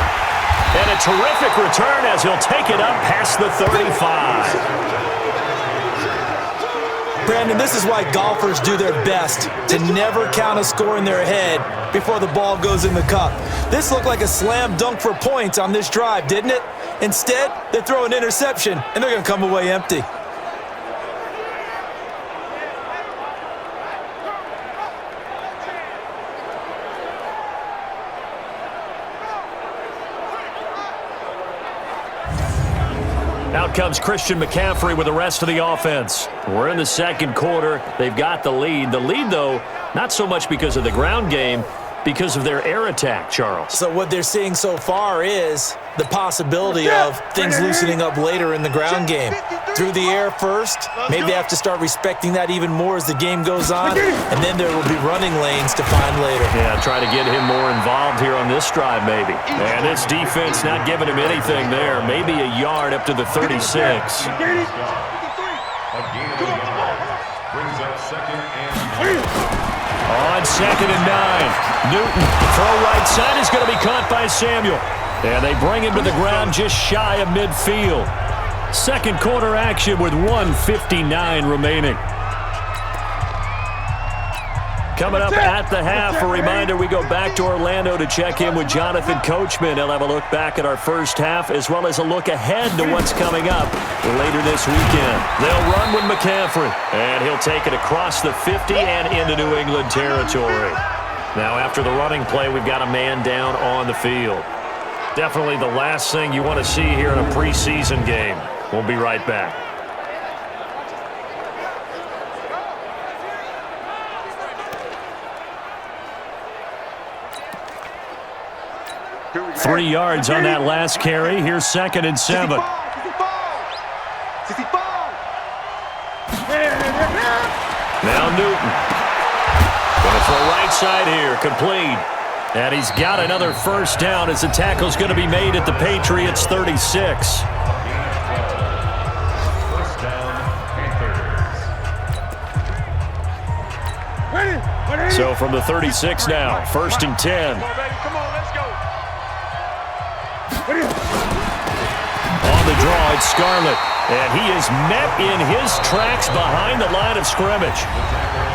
And a terrific return as he'll take it up past the 35. Brandon, this is why golfers do their best to never count a score in their head before the ball goes in the cup. This looked like a slam dunk for points on this drive, didn't it? Instead, they throw an interception, and they're going to come away empty. Out comes Christian McCaffrey with the rest of the offense. We're in the second quarter. They've got the lead. The lead, though, not so much because of the ground game, because of their air attack, Charles. So what they're seeing so far is the possibility of things loosening up later in the ground game. Through the air first, maybe they have to start respecting that even more as the game goes on, and then there will be running lanes to find later. Yeah, try to get him more involved here on this drive maybe. And this defense not giving him anything there. Maybe a yard up to the 36. A gain of 1 brings up 2nd and 9. On 2nd and 9, Newton, throw right side is going to be caught by Samuel. And they bring him to the ground just shy of midfield. Second quarter action with 1:59 remaining. Coming up at the half, a reminder, we go back to Orlando to check in with Jonathan Coachman. He'll have a look back at our first half as well as a look ahead to what's coming up later this weekend. They'll run with McCaffrey, and he'll take it across the 50 and into New England territory. Now, after the running play, we've got a man down on the field. Definitely the last thing you want to see here in a preseason game. We'll be right back. Three yards on that last carry. Here's 2nd and 7. Now Newton. Going to throw right side here. Complete. And he's got another first down as the tackle's going to be made at the Patriots' 36. So from the 36 now, 1st and 10. On the draw, it's Scarlett. And he is met in his tracks behind the line of scrimmage.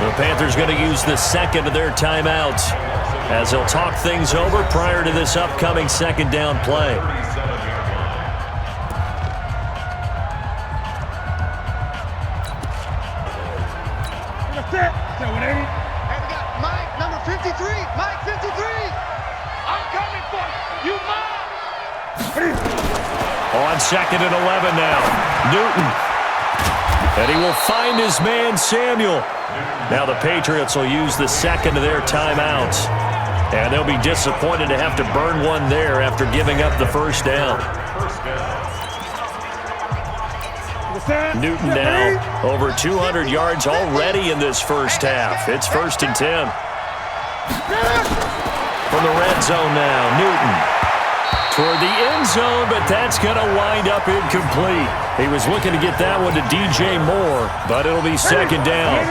The Panthers going to use the second of their timeouts as they'll talk things over prior to this upcoming second down play. Hey, we got Mike, number 53. Mike, 53. I'm coming for you. You mine. On 2nd and 11 now. Newton. And he will find his man, Samuel. Now the Patriots will use the second of their timeouts. And they'll be disappointed to have to burn one there after giving up the first down. Newton now over 200 yards already in this first half. It's 1st and 10. From the red zone now, Newton. Toward the end zone, but that's going to wind up incomplete. He was looking to get that one to DJ Moore, but it'll be 2nd down.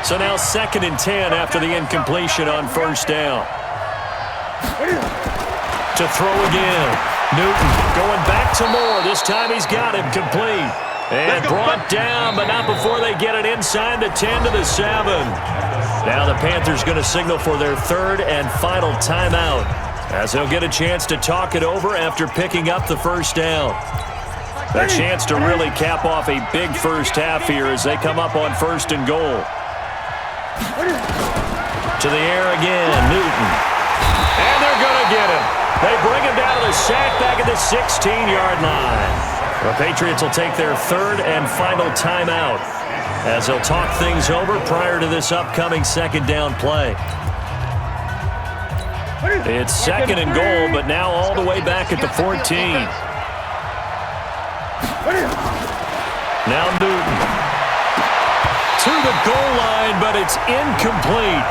So now 2nd and 10 after the incompletion on 1st down. To throw again. Newton going back to Moore. This time he's got him complete. And brought down, but not before they get it inside the 10 to the 7. Now the Panthers going to signal for their 3rd and final timeout, as they'll get a chance to talk it over after picking up the first down. A chance to really cap off a big first half here as they come up on 1st and goal. To the air again, Newton. And they're going to get him. They bring him down to the sack back at the 16-yard line. The Patriots will take their 3rd and final timeout as they'll talk things over prior to this upcoming 2nd down play. It's 2nd and goal, but now all the way back at the 14. Now Newton. To the goal line, but it's incomplete.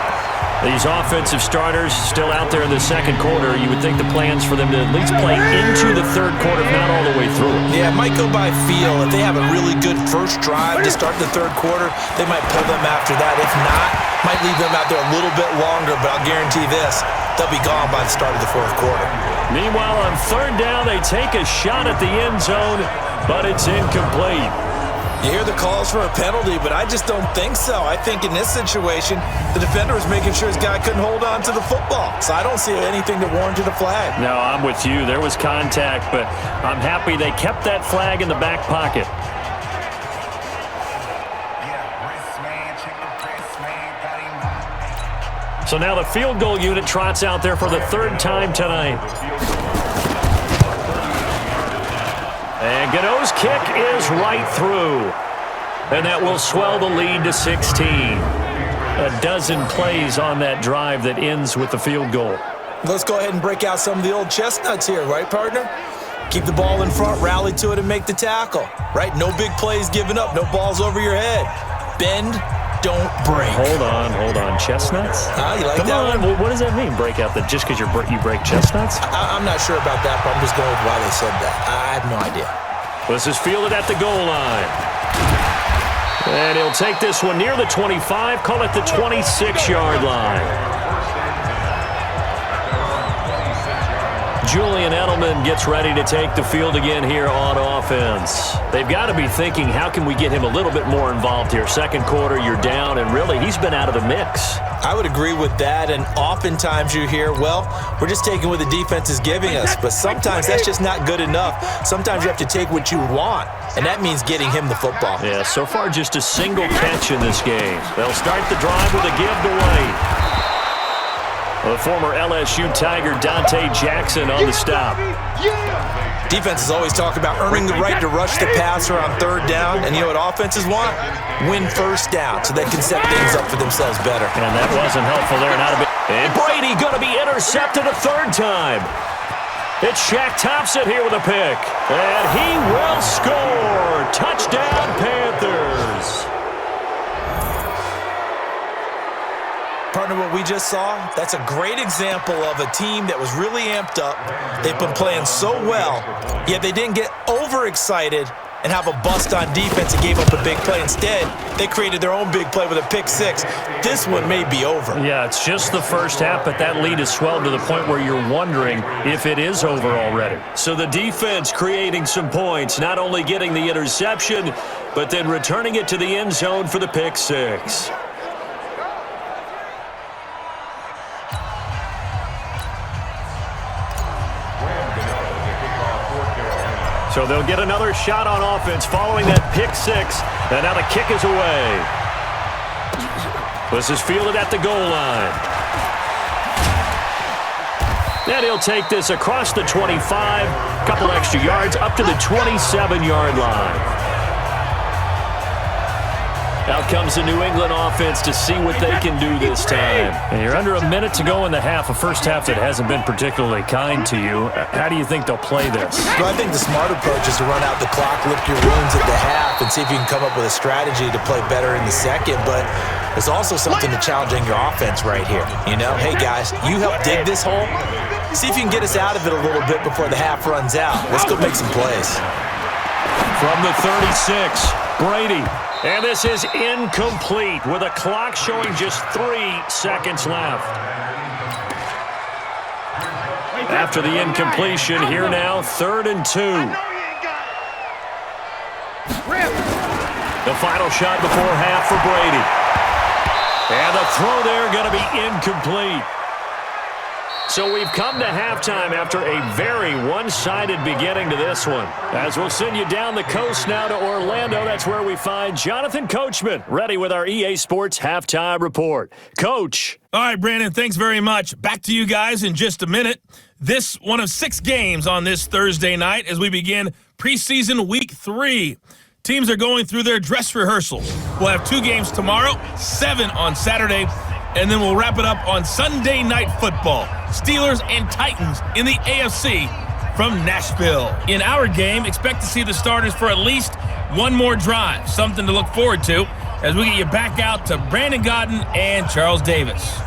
These offensive starters still out there in the 2nd quarter. You would think the plans for them to at least play into the 3rd quarter, if not all the way through. Yeah, it might go by feel. If they have a really good first drive to start the 3rd quarter, they might pull them after that. If not, might leave them out there a little bit longer, but I'll guarantee this, they'll be gone by the start of the 4th quarter. Meanwhile, on 3rd down, they take a shot at the end zone, but it's incomplete. You hear the calls for a penalty, but I just don't think so. I think in this situation, the defender was making sure his guy couldn't hold on to the football. So I don't see anything that warranted a flag. No, I'm with you. There was contact, but I'm happy they kept that flag in the back pocket. So now the field goal unit trots out there for the 3rd time tonight. And Godot's kick is right through. And that will swell the lead to 16. A dozen plays on that drive that ends with the field goal. Let's go ahead and break out some of the old chestnuts here, right, partner? Keep the ball in front, rally to it, and make the tackle, right? No big plays given up, no balls over your head. Bend, don't break. Hold on. Chestnuts? You like Come that on. one? What does that mean, break out? That just because you break chestnuts? I'm not sure about that, but I'm just going with why they said that. I have no idea. This is fielded at the goal line. And he'll take this one near the 25, call it the 26-yard line. Julian Edelman gets ready to take the field again here on offense. They've got to be thinking, how can we get him a little bit more involved here? 2nd quarter, you're down, and really, he's been out of the mix. I would agree with that, and oftentimes you hear, well, we're just taking what the defense is giving us, but sometimes that's just not good enough. Sometimes you have to take what you want, and that means getting him the football. Yeah, so far just a single catch in this game. They'll start the drive with a give to White. The former LSU Tiger Dante Jackson on the stop. Defenses always talk about earning the right to rush the passer on 3rd down, and you know what offenses want? Win 1st down so they can set things up for themselves better. And that wasn't helpful there. And Brady going to be intercepted a 3rd time. It's Shaq Thompson here with a pick. And he will score. Touchdown, Panthers. Partner, what we just saw, that's a great example of a team that was really amped up. They've been playing so well, yet they didn't get overexcited and have a bust on defense and gave up a big play. Instead, they created their own big play with a pick 6. This one may be over. Yeah, it's just the first half, but that lead has swelled to the point where you're wondering if it is over already. So the defense creating some points, not only getting the interception, but then returning it to the end zone for the pick 6. So they'll get another shot on offense following that pick 6. And now the kick is away. This is fielded at the goal line. And he'll take this across the 25, couple extra yards, up to the 27-yard line. Out comes the New England offense to see what they can do this time. And you're under a minute to go in the half, a first half that hasn't been particularly kind to you. How do you think they'll play this? Well, I think the smart approach is to run out the clock, lick your wounds at the half, and see if you can come up with a strategy to play better in the second. But there's also something to challenging your offense right here. You know, hey, guys, you help dig this hole. See if you can get us out of it a little bit before the half runs out. Let's go make some plays. From the 36, Brady. And this is incomplete with a clock showing just 3 seconds left. After the incompletion, here now, 3rd and 2. The final shot before half for Brady. And the throw there going to be incomplete. So we've come to halftime after a very one-sided beginning to this one. As we'll send you down the coast now to Orlando, that's where we find Jonathan Coachman, ready with our EA Sports Halftime Report. Coach. All right, Brandon, thanks very much. Back to you guys in just a minute. This one of 6 games on this Thursday night as we begin preseason week 3. Teams are going through their dress rehearsals. We'll have 2 games tomorrow, 7 on Saturday, and then we'll wrap it up on Sunday Night Football. Steelers and Titans in the AFC from Nashville. In our game, expect to see the starters for at least one more drive. Something to look forward to as we get you back out to Brandon Godden and Charles Davis.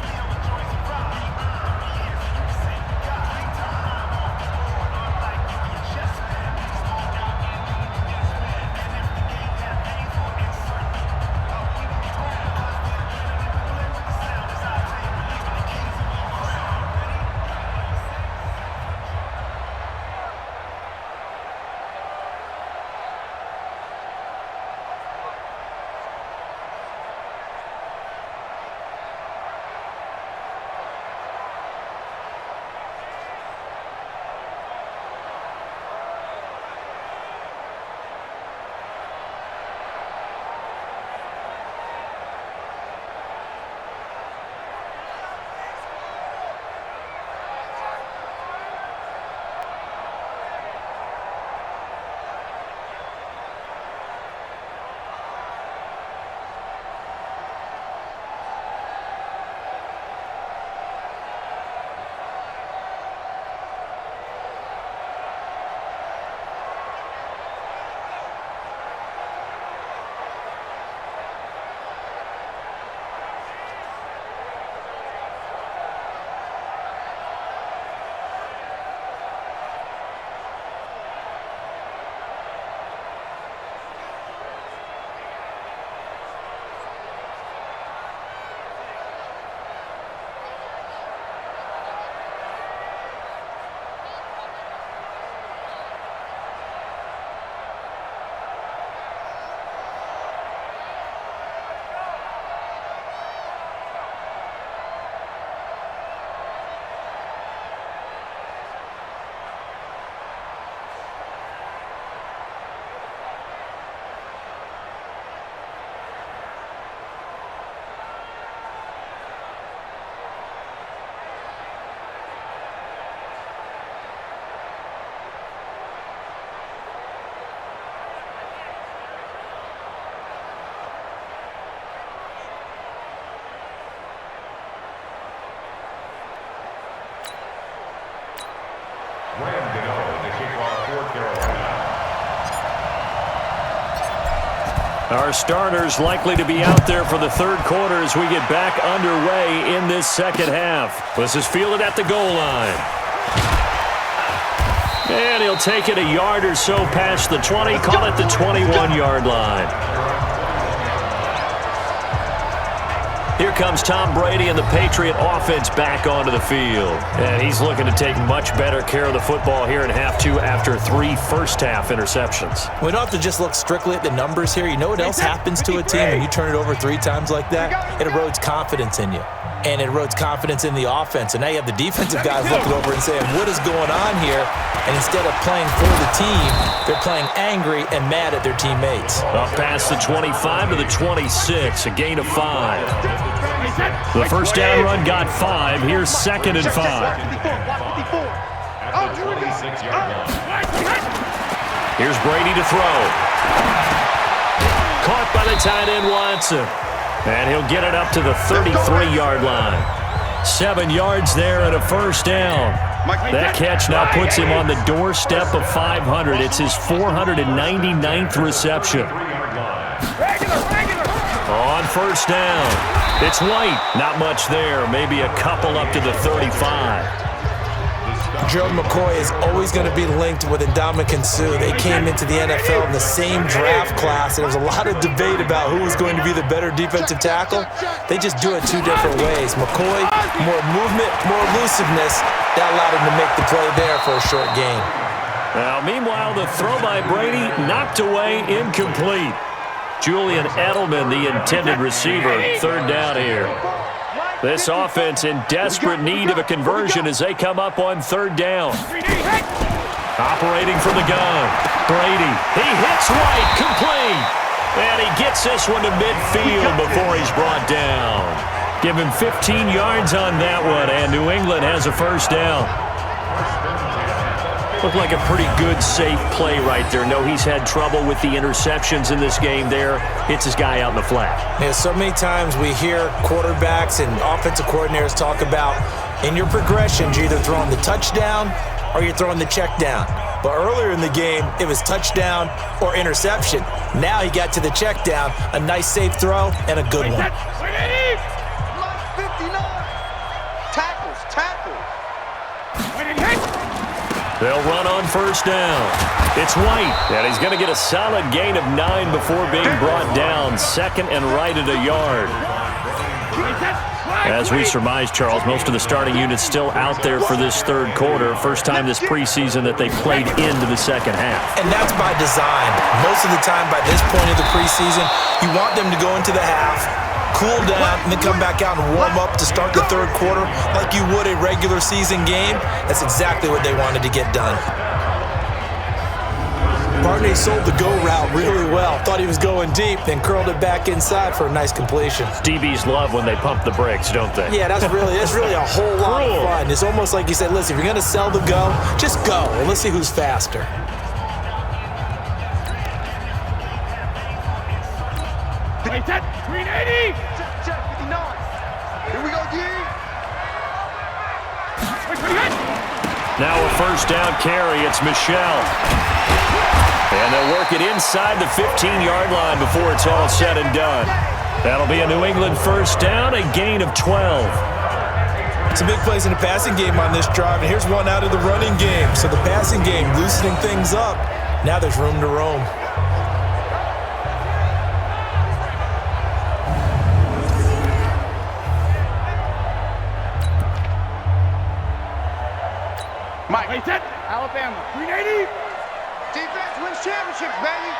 Our starters likely to be out there for the 3rd quarter as we get back underway in this second half. This is fielded at the goal line. And he'll take it a yard or so past the 20, call it the 21-yard line. Here comes Tom Brady and the Patriot offense back onto the field. And he's looking to take much better care of the football here in half 2 after 3 first-half interceptions. We don't have to just look strictly at the numbers here. You know what else happens to a team when you turn it over 3 times like that? It erodes confidence in you. And it erodes confidence in the offense. And now you have the defensive guys looking over and saying, what is going on here? And instead of playing for the team, they're playing angry and mad at their teammates. Up past the 25 to the 26, a gain of 5. The first down run got 5. Here's 2nd and 5. At the 26-yard line. Here's Brady to throw. Caught by the tight end, Watson. And he'll get it up to the 33-yard line. 7 yards there and a first down. That catch now puts him on the doorstep of 500. It's his 499th reception. On first down, it's White. Not much there. Maybe a couple up to the 35. Gerald McCoy is always going to be linked with Ndamukong Suh. They came into the NFL in the same draft class, and there was a lot of debate about who was going to be the better defensive tackle. They just do it 2 different ways. McCoy, more movement, more elusiveness. That allowed him to make the play there for a short gain. Now, meanwhile, the throw by Brady knocked away, incomplete. Julian Edelman, the intended receiver, 3rd down here. This offense in desperate need of a conversion as they come up on 3rd down. Operating from the gun, Brady. He hits White, complete. And he gets this one to midfield before he's brought down. Give him 15 yards on that one, and New England has a first down. Looked like a pretty good, safe play right there. No, he's had trouble with the interceptions in this game there. Hits his guy out in the flat. Yeah, so many times we hear quarterbacks and offensive coordinators talk about in your progressions, you're either throwing the touchdown or you're throwing the check down. But earlier in the game, it was touchdown or interception. Now he got to the check down, a nice safe throw, and a good one. They'll run on first down. It's White, and he's going to get a solid gain of 9 before being brought down. 2nd and right at a yard. As we surmised, Charles, most of the starting units still out there for this 3rd quarter. First time this preseason that they played into the 2nd half. And that's by design. Most of the time by this point of the preseason, you want them to go into the half, cool down, and then come back out and warm up to start the 3rd quarter like you would a regular season game. That's exactly what they wanted to get done. Barney sold the go route really well. Thought he was going deep, then curled it back inside for a nice completion. DBs love when they pump the brakes, don't they? Yeah, that's really a whole lot of fun. It's almost like you said, listen, if you're going to sell the go, just go, and let's see who's faster. Check, 380. Check, 59. Here we go, D. Now a first down carry. It's Michelle. And they'll work it inside the 15-yard line before it's all said and done. That'll be a New England first down, a gain of 12. Some big plays in the passing game on this drive, and here's one out of the running game. So the passing game loosening things up. Now there's room to roam. Mike, Alabama, 380. Defense wins championships, baby.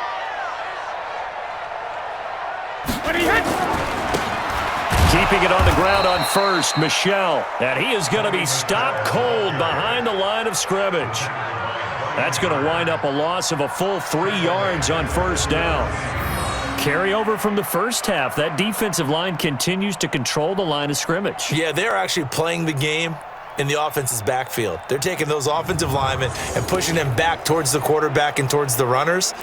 When he hits. Keeping it on the ground on first, Michelle. And he is going to be stopped cold behind the line of scrimmage. That's going to wind up a loss of a full 3 yards on first down. Carryover from the first half. That defensive line continues to control the line of scrimmage. Yeah, they're actually playing the game in the offense's backfield. They're taking those offensive linemen and pushing them back towards the quarterback and towards the runners.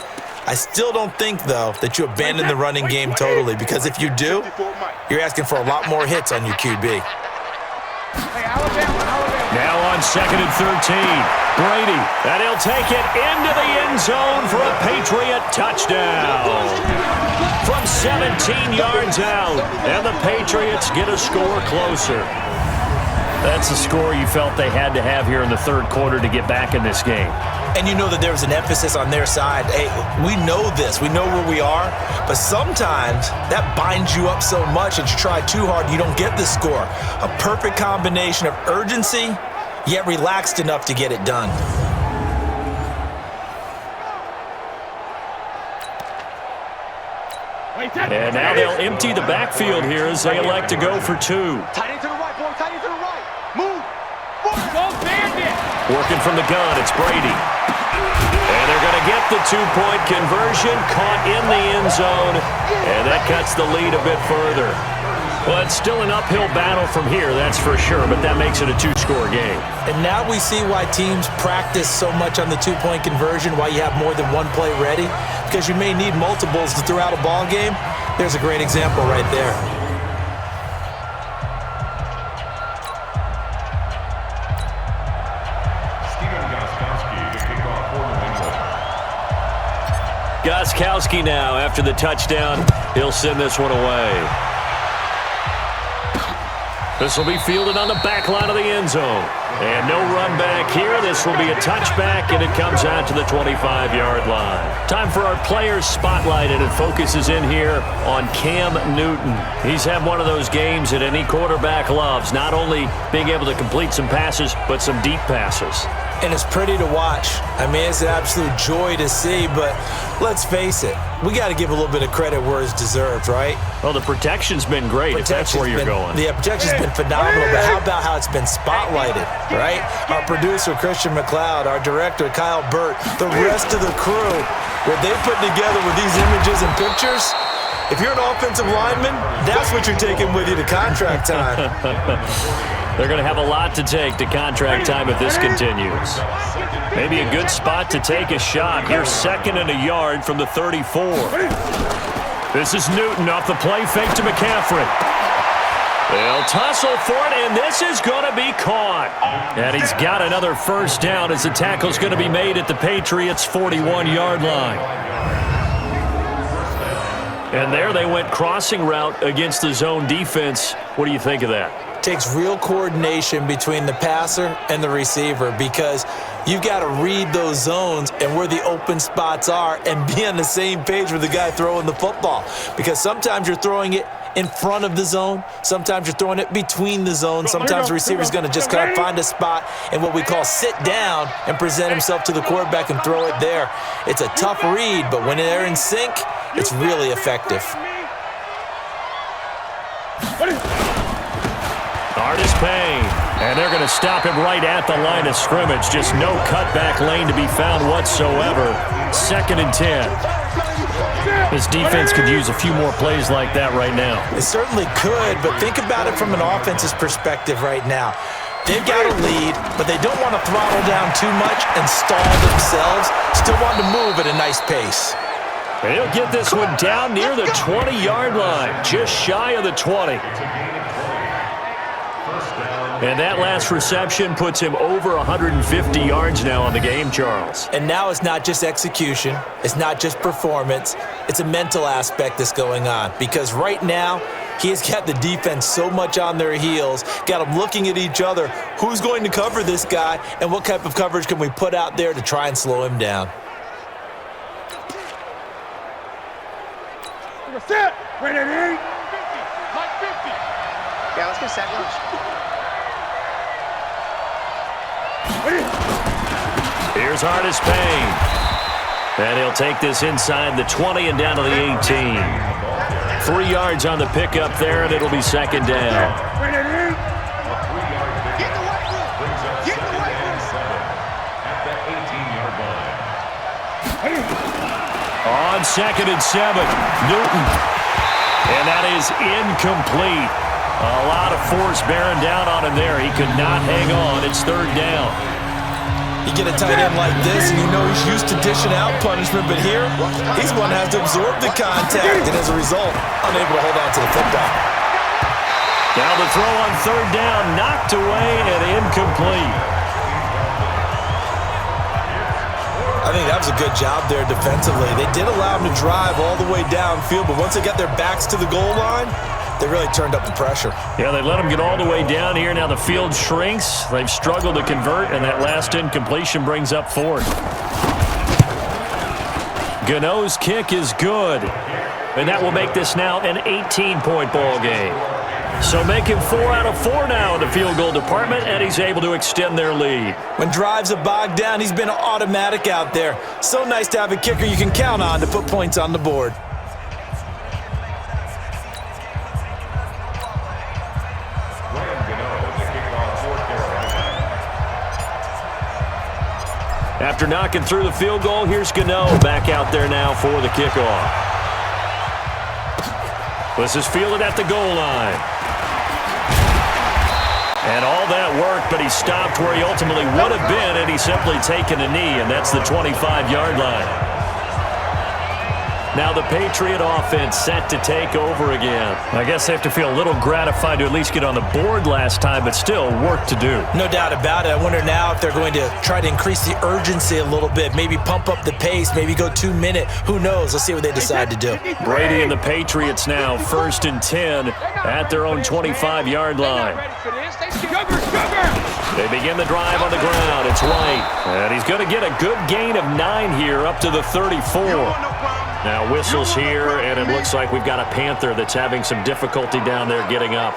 I still don't think, though, that you abandon the running game totally, because if you do, you're asking for a lot more hits on your QB. Now on 2nd and 13, Brady, and he'll take it into the end zone for a Patriot touchdown. From 17 yards out, and the Patriots get a score closer. That's a score you felt they had to have here in the 3rd quarter to get back in this game. And you know that there was an emphasis on their side. Hey, we know this. We know where we are. But sometimes that binds you up so much that you try too hard, you don't get the score. A perfect combination of urgency, yet relaxed enough to get it done. And now they'll empty the backfield here as they elect to go for 2. Tight end to the right, boy. Tight end to the right. Move. Go bandit. Working from the gun, it's Brady. And they're going to get the 2-point conversion, caught in the end zone, and that cuts the lead a bit further. Well, it's still an uphill battle from here, that's for sure, but that makes it a two-score game. And now we see why teams practice so much on the two-point conversion, why you have more than one play ready, because you may need multiples to throw out a ball game. There's a great example right there. Gostkowski now after the touchdown. He'll send this one away. This will be fielded on the back line of the end zone. And no run back here. This will be a touchback, and it comes out to the 25-yard line. Time for our players' spotlight, and it focuses in here on Cam Newton. He's had one of those games that any quarterback loves, not only being able to complete some passes, but some deep passes. And it's pretty to watch. I mean, it's an absolute joy to see, but let's face it, we got to give a little bit of credit where it's deserved, right? Well, the protection's been great, if that's where you're going. Yeah, protection's been phenomenal, but how about how it's been spotlighted, right? Our producer, Christian McLeod, our director, Kyle Burt, the rest of the crew, what they put together with these images and pictures, if you're an offensive lineman, that's what you're taking with you to contract time. They're going to have a lot to take to contract time if this continues. Maybe a good spot to take a shot. Here's 2nd and a yard from the 34. This is Newton off the play fake to McCaffrey. They'll tussle for it, and this is going to be caught. And he's got another first down as the tackle's going to be made at the Patriots' 41-yard line. And there they went crossing route against the zone defense. What do you think of that? Takes real coordination between the passer and the receiver, because you've got to read those zones and where the open spots are and be on the same page with the guy throwing the football. Because sometimes you're throwing it in front of the zone. Sometimes you're throwing it between the zones. Sometimes the receiver's going to just kind of find a spot and what we call sit down and present himself to the quarterback and throw it there. It's a tough read, but when they're in sync, it's really effective. Artis Payne, and they're going to stop him right at the line of scrimmage. Just no cutback lane to be found whatsoever. 2nd and 10. This defense could use a few more plays like that right now. It certainly could, but think about it from an offense's perspective right now. They've got a lead, but they don't want to throttle down too much and stall themselves. Still want to move at a nice pace. He'll get this one down near the 20-yard line, just shy of the 20. And that last reception puts him over 150 yards now on the game, Charles. And now it's not just execution. It's not just performance. It's a mental aspect that's going on. Because right now, he has got the defense so much on their heels, got them looking at each other. Who's going to cover this guy, and what type of coverage can we put out there to try and slow him down? Set. Ready, 50. Like 50. Yeah, let's get sack lunch. Here's Artis Payne. And he'll take this inside the 20 and down to the 18. 3 yards on the pickup there, and it'll be 2nd down. Ready, Get the white room. Get the white room. At the 18-yard line. On 2nd and 7, Newton. And that is incomplete. A lot of force bearing down on him there. He could not hang on. It's 3rd down. You get a tight end like this, and you know he's used to dishing out punishment, but here, he's going to have to absorb the contact, and as a result, unable to hold on to the football. Now the throw on 3rd down, knocked away and incomplete. I think that was a good job there defensively. They did allow him to drive all the way downfield, but once they got their backs to the goal line, they really turned up the pressure. Yeah, they let him get all the way down here. Now the field shrinks. They've struggled to convert, and that last incompletion brings up 4th. Gano's kick is good, and that will make this now an 18-point ball game. So making 4 out of 4 now in the field goal department, and he's able to extend their lead. When drives are bogged down, he's been automatic out there. So nice to have a kicker you can count on to put points on the board. After knocking through the field goal, here's Gano back out there now for the kickoff. This is fielded at the goal line. but he stopped where he ultimately would have been had he simply taken a knee, and that's the 25-yard line. Now the Patriot offense set to take over again. I guess they have to feel a little gratified to at least get on the board last time, but still work to do. No doubt about it. I wonder now if they're going to try to increase the urgency a little bit, maybe pump up the pace, maybe go 2-minute. Who knows? Let's see what they decide to do. Brady and the Patriots now 1st and 10 at their own 25-yard line. They begin the drive on the ground. It's White, and he's going to get a good gain of 9 here up to the 34. Now whistles here, and it looks like we've got a Panther that's having some difficulty down there getting up.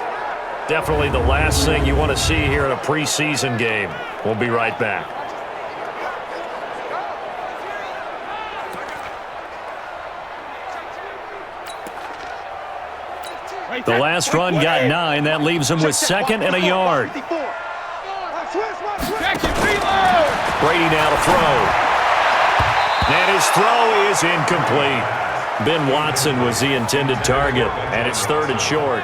Definitely the last thing you want to see here in a preseason game. We'll be right back. The last run got 9. That leaves him with 2nd and a yard. Brady now to throw. And his throw is incomplete. Ben Watson was the intended target, and it's 3rd and short.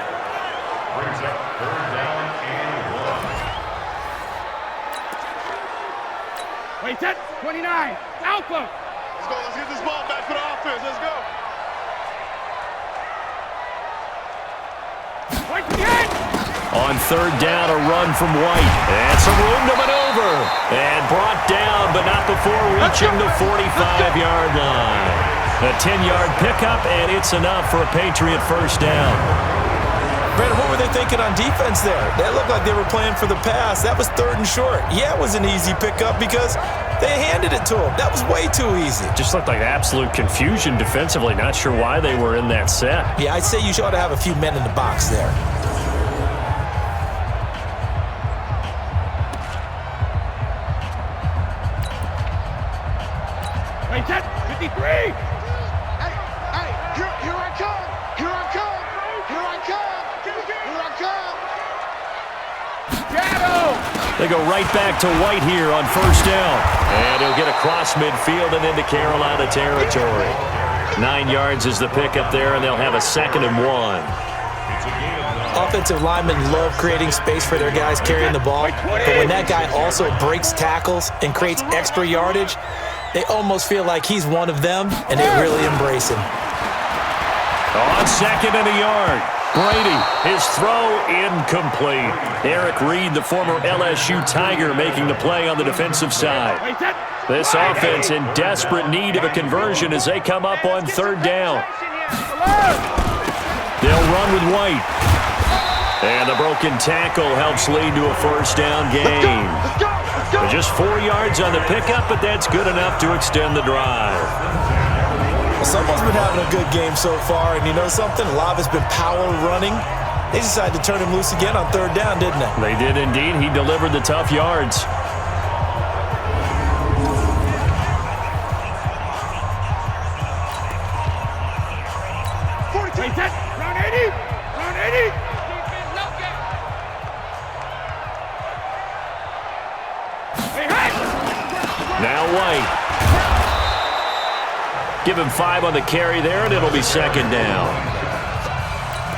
Brings up 3rd down and 1. Wait, 10, 29, Alpha. Let's go. Let's get this ball back for the offense. Let's go. On 3rd down, a run from White. And some room to maneuver. And brought down, but not before reaching the 45-yard line. A 10-yard pickup, and it's enough for a Patriot 1st down. Brandon, what were they thinking on defense there? That looked like they were playing for the pass. That was 3rd and short. Yeah, it was an easy pickup because they handed it to him. That was way too easy. Just looked like absolute confusion defensively. Not sure why they were in that set. Yeah, I'd say you ought to have a few men in the box there. Wait, 10, 53. Hey, here I come. Here I come. Here I come. Here I come. Shadow. They go right back to White here on 1st down. And he'll get across midfield and into Carolina territory. 9 yards is the pickup there, and they'll have a 2nd and 1. Offensive linemen love creating space for their guys carrying the ball, but when that guy also breaks tackles and creates extra yardage, they almost feel like he's one of them, and they really embrace him. On 2nd and a yard, Brady, his throw incomplete. Eric Reed, the former LSU Tiger, making the play on the defensive side. This offense in desperate need of a conversion as they come up on 3rd down. They'll run with White. And the broken tackle helps lead to a 1st down gain. Just 4 yards on the pickup, but that's good enough to extend the drive. Well, someone's been having a good game so far, and you know something? A lot of it's been power running. They decided to turn him loose again on 3rd down, didn't they? They did indeed. He delivered the tough yards. Round 80. Round 80. Now White. Give him 5 on the carry there, and it'll be 2nd down.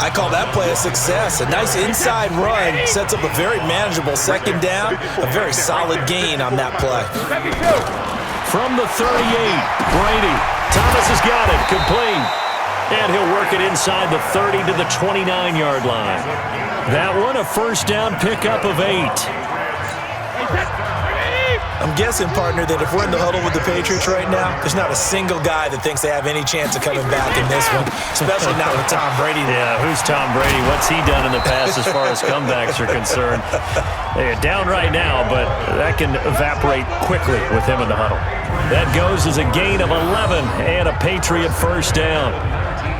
I call that play a success. A nice inside run sets up a very manageable 2nd down. A very solid gain on that play. From the 38, Brady. Thomas has got it, complete. And he'll work it inside the 30 to the 29-yard line. That one, a 1st down pickup of 8. I'm guessing, partner, that if we're in the huddle with the Patriots right now, there's not a single guy that thinks they have any chance of coming back in this one, especially not with Tom Brady. Yeah, who's Tom Brady? What's he done in the past as far as comebacks are concerned? They're down right now, but that can evaporate quickly with him in the huddle. That goes as a gain of 11 and a Patriot 1st down.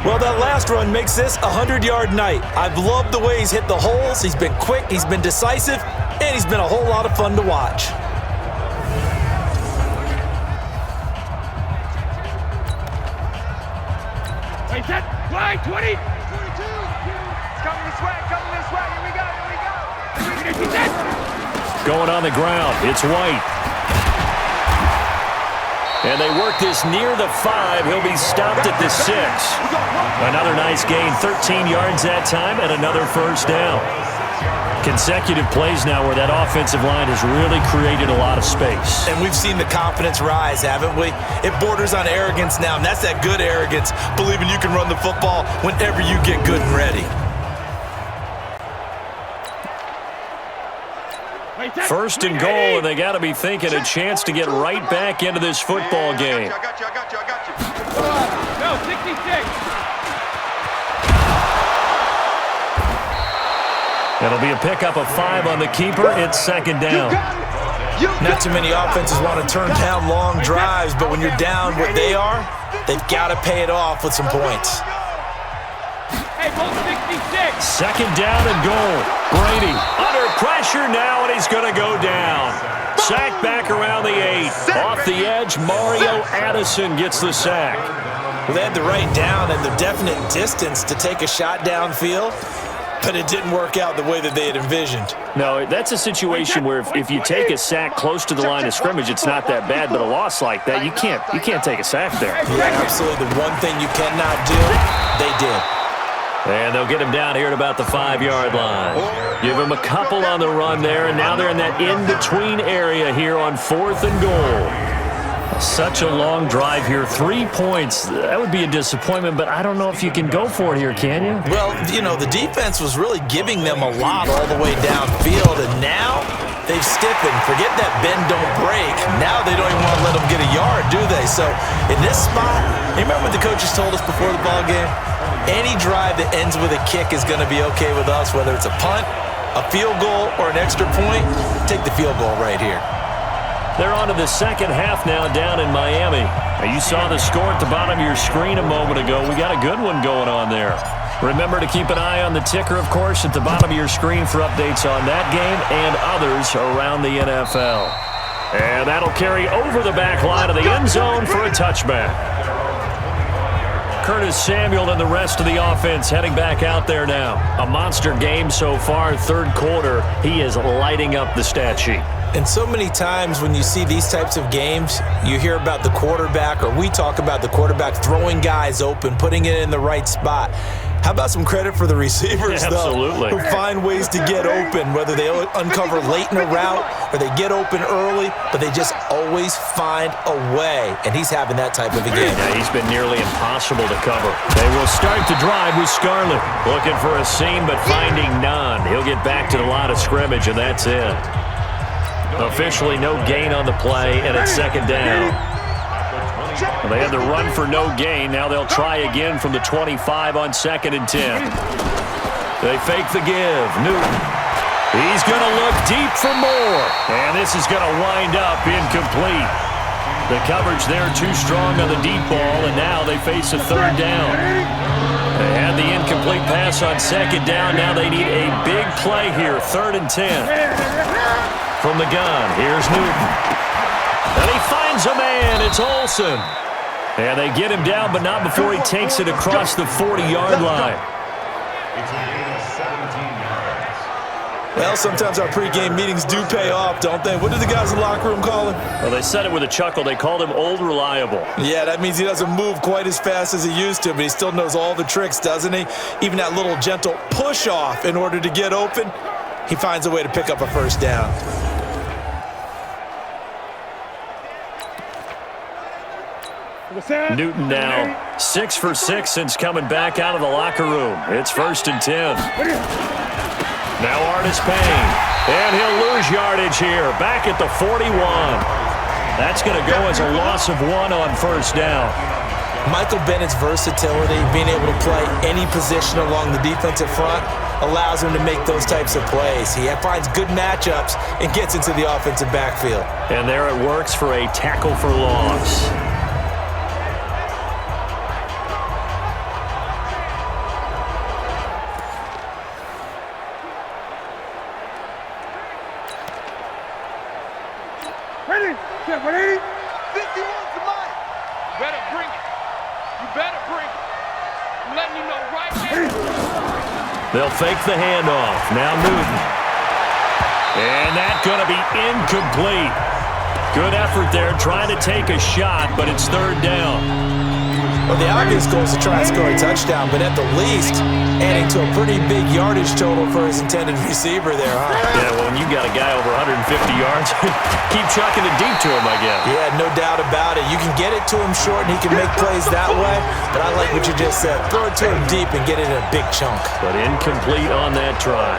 Well, that last run makes this a 100-yard night. I've loved the way he's hit the holes. He's been quick, he's been decisive, and he's been a whole lot of fun to watch. Wait, 10, fly, 20. 22. It's coming this way, Here we go. Going on the ground, it's White. And they work this near the 5. He'll be stopped at the 6. Another nice gain, 13 yards that time, and another 1st down. Consecutive plays now where that offensive line has really created a lot of space. And we've seen the confidence rise, haven't we? It borders on arrogance now, and that's that good arrogance, believing you can run the football whenever you get good and ready. First and goal, and they got to be thinking a chance to get right back into this football game. I got you. No, 66. It'll be a pickup of 5 on the keeper. It's second down. Not too many offenses want to turn down long drives, but when you're down what they are, they've got to pay it off with some points. Hey, both 66. Second down and goal. Brady under pressure now, and he's going to go down. Sack back around the 8. Off the edge, Mario Addison gets the sack. Well, they had the right down and the definite distance to take a shot downfield, but it didn't work out the way that they had envisioned. No, that's a situation where if you take a sack close to the line of scrimmage, it's not that bad, but a loss like that, you can't take a sack there. Yeah, absolutely. The one thing you cannot do, they did. And they'll get him down here at about the 5-yard line. Give him a couple on the run there, and now they're in that in-between area here on 4th and goal. Such a long drive here. 3 points. That would be a disappointment, but I don't know if you can go for it here, can you? Well, you know, the defense was really giving them a lot all the way downfield, and now they've stiffened. Forget that bend, don't break. Now they don't even want to let them get a yard, do they? So in this spot, you remember what the coaches told us before the ball game? Any drive that ends with a kick is going to be okay with us, whether it's a punt, a field goal, or an extra point. Take the field goal right here. They're on to the second half now down in Miami. Now, you saw the score at the bottom of your screen a moment ago. We got a good one going on there. Remember to keep an eye on the ticker, of course, at the bottom of your screen for updates on that game and others around the NFL. And that'll carry over the back line of the end zone for a touchback. Curtis Samuel and the rest of the offense heading back out there now. A monster game so far, third quarter. He is lighting up the stat sheet. And so many times when you see these types of games, you hear about the quarterback, or we talk about the quarterback throwing guys open, putting it in the right spot. How about some credit for the receivers, Absolutely. though, who find ways to get open, whether they uncover late in a route or they get open early, but they just always find a way. And he's having that type of a game. Yeah, he's been nearly impossible to cover. They will start the drive with Scarlett. Looking for a seam, but finding none. He'll get back to the line of scrimmage, and that's it. Officially no gain on the play, and it's second down. Well, they had the run for no gain. Now they'll try again from the 25 on 2nd and 10. They fake the give. Newton. He's going to look deep for more. And this is going to wind up incomplete. The coverage there too strong on the deep ball, and now they face a third down. They had the incomplete pass on second down. Now they need a big play here, 3rd and 10. From the gun, here's Newton. And he finds a man. It's Olsen. And they get him down, but not before he takes it across the 40-yard line. It's a gain of 17 yards. Well, sometimes our pregame meetings do pay off, don't they? What did the guys in the locker room call him? Well, they said it with a chuckle. They called him Old Reliable. Yeah, that means he doesn't move quite as fast as he used to, but he still knows all the tricks, doesn't he? Even that little gentle push-off in order to get open, he finds a way to pick up a first down. Newton now 6 for 6 since coming back out of the locker room. It's 1st and 10. Now Artis Payne. And he'll lose yardage here. Back at the 41. That's going to go as a loss of 1 on first down. Michael Bennett's versatility, being able to play any position along the defensive front, allows him to make those types of plays. He finds good matchups and gets into the offensive backfield. And there it works for a tackle for loss. Ready? 51 to mine. Better bring it. You better bring it. I'm letting you know right now. They'll fake the handoff. Now Newton. And that's going to be incomplete. Good effort there trying to take a shot, but it's third down. Well, the obvious goal is to try and score a touchdown, but at the least, adding to a pretty big yardage total for his intended receiver there, huh? Yeah, well, when you got a guy over 150 yards, keep chucking it deep to him, I guess. Yeah, no doubt about it. You can get it to him short, and he can make plays that way, but I like what you just said. Throw it to him deep and get it in a big chunk. But incomplete on that try.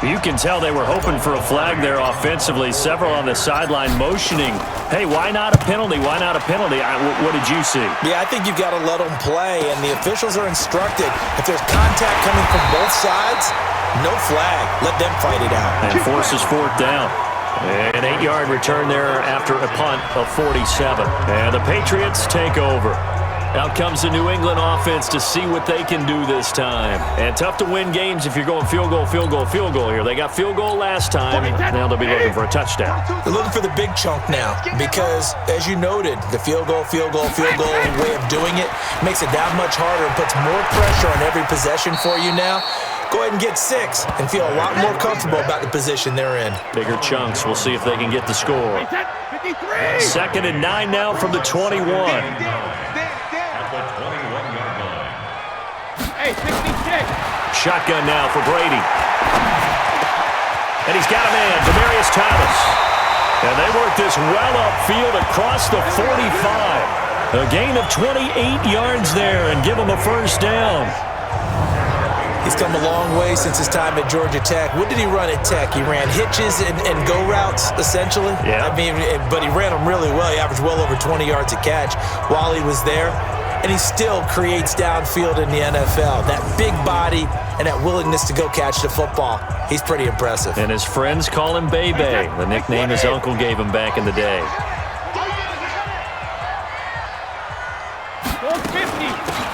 You can tell they were hoping for a flag there offensively. Several on the sideline motioning, hey, why not a penalty? Why not a penalty? What did you see? Yeah, I think you've got to let them play, and the officials are instructed. If there's contact coming from both sides, no flag. Let them fight it out. And forces fourth down. An 8-yard return there after a punt of 47. And the Patriots take over. Out comes the New England offense to see what they can do this time. And tough to win games if you're going field goal, field goal, field goal here. They got field goal last time. Now they'll be looking for a touchdown. They're looking for the big chunk now because, as you noted, the field goal way of doing it makes it that much harder and puts more pressure on every possession for you now. Go ahead and get 6 and feel a lot more comfortable about the position they're in. Bigger chunks. We'll see if they can get the score. 2nd and 9 now from the 21. Hey, 66. Shotgun now for Brady. And he's got a man, Demaryius Thomas. And they work this well upfield across the 45. A gain of 28 yards there and give him a first down. He's come a long way since his time at Georgia Tech. What did he run at Tech? He ran hitches and go routes, essentially. Yeah. I mean, but he ran them really well. He averaged well over 20 yards a catch while he was there. And he still creates downfield in the NFL. That big body and that willingness to go catch the football. He's pretty impressive. And his friends call him Bebe, the nickname his uncle gave him back in the day. 450.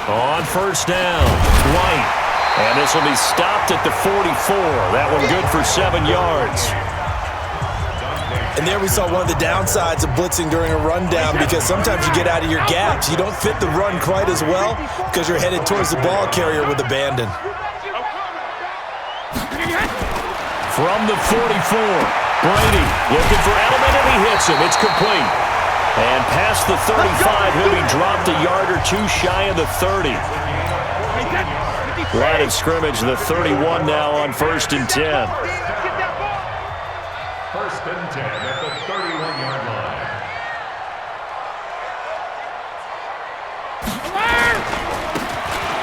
On first down, White. And this will be stopped at the 44. That one good for 7 yards. And there we saw one of the downsides of blitzing during a rundown because sometimes you get out of your gaps. You don't fit the run quite as well because you're headed towards the ball carrier with abandon. From the 44, Brady looking for Edelman, and he hits him. It's complete. And past the 35, he'll be dropped a yard or two shy of the 30. Line of scrimmage, the 31 now on 1st and 10. 1st and 10 at the 31-yard line.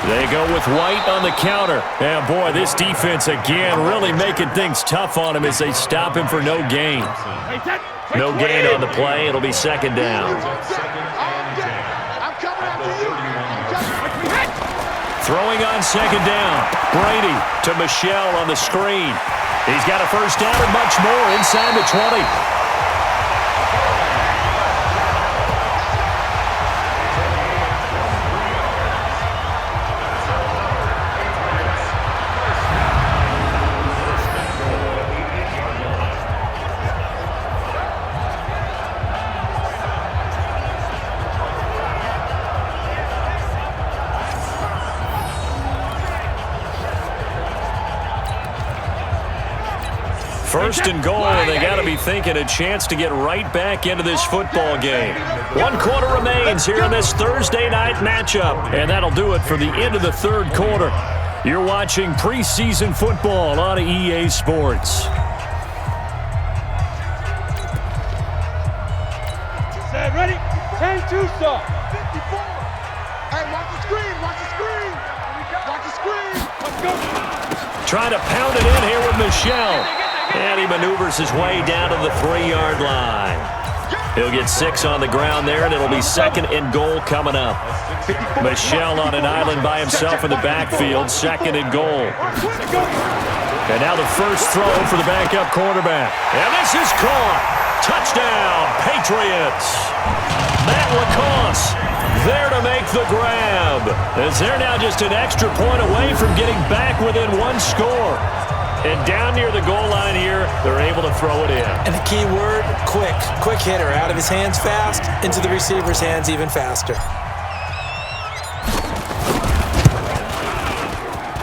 They go with White on the counter. And, boy, this defense, again, really making things tough on him as they stop him for no gain. No gain on the play. It'll be 2nd down. Throwing on 2nd down. Brady to Michelle on the screen. He's got a first down and much more inside the 20. First and goal, and they got to be thinking a chance to get right back into this football game. 1 quarter remains here in this Thursday night matchup, and that'll do it for the end of the 3rd quarter. You're watching preseason football on EA Sports. Set, ready? 10-2 stop. 54. Hey, watch the screen. Watch the screen. Watch the screen. Let's go. Trying to pound it in here with Michelle. And he maneuvers his way down to the 3-yard line. He'll get 6 on the ground there, and it'll be 2nd and goal coming up. Michelle on an island by himself in the backfield, 2nd and goal. And now the first throw for the backup quarterback. And this is caught. Touchdown, Patriots. Matt LaCosse there to make the grab. As they're now just an extra point away from getting back within 1 score. And down near the goal line here, they're able to throw it in. And the key word, quick. Quick hitter. Out of his hands fast, into the receiver's hands even faster.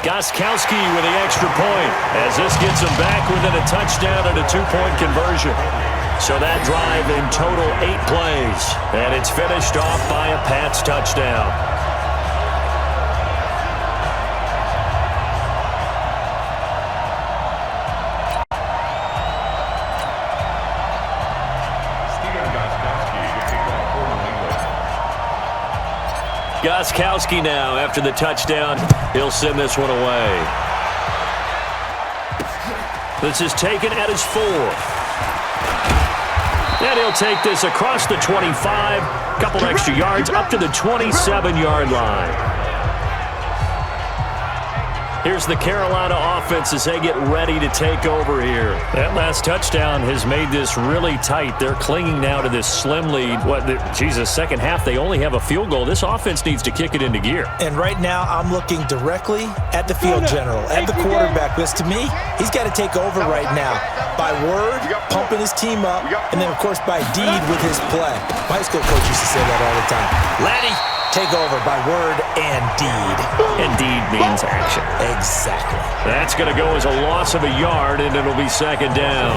Gostkowski with the extra point as this gets him back within a touchdown and a 2-point conversion. So that drive in total 8 plays. And it's finished off by a Pats touchdown. Gostkowski now after the touchdown. He'll send this one away. This is taken at his 4th. And he'll take this across the 25. Couple extra yards up to the 27-yard line. Here's the Carolina offense as they get ready to take over here. That last touchdown has made this really tight. They're clinging now to this slim lead. Second half, they only have a field goal. This offense needs to kick it into gear. And right now, I'm looking directly at the field general, at the quarterback. Because to me, he's got to take over right now. By word, pumping his team up, and then, of course, by deed with his play. My high school coach used to say that all the time. Laddie, take over by word and deed. And deed means action. Exactly. That's going to go as a loss of a yard, and it'll be second down.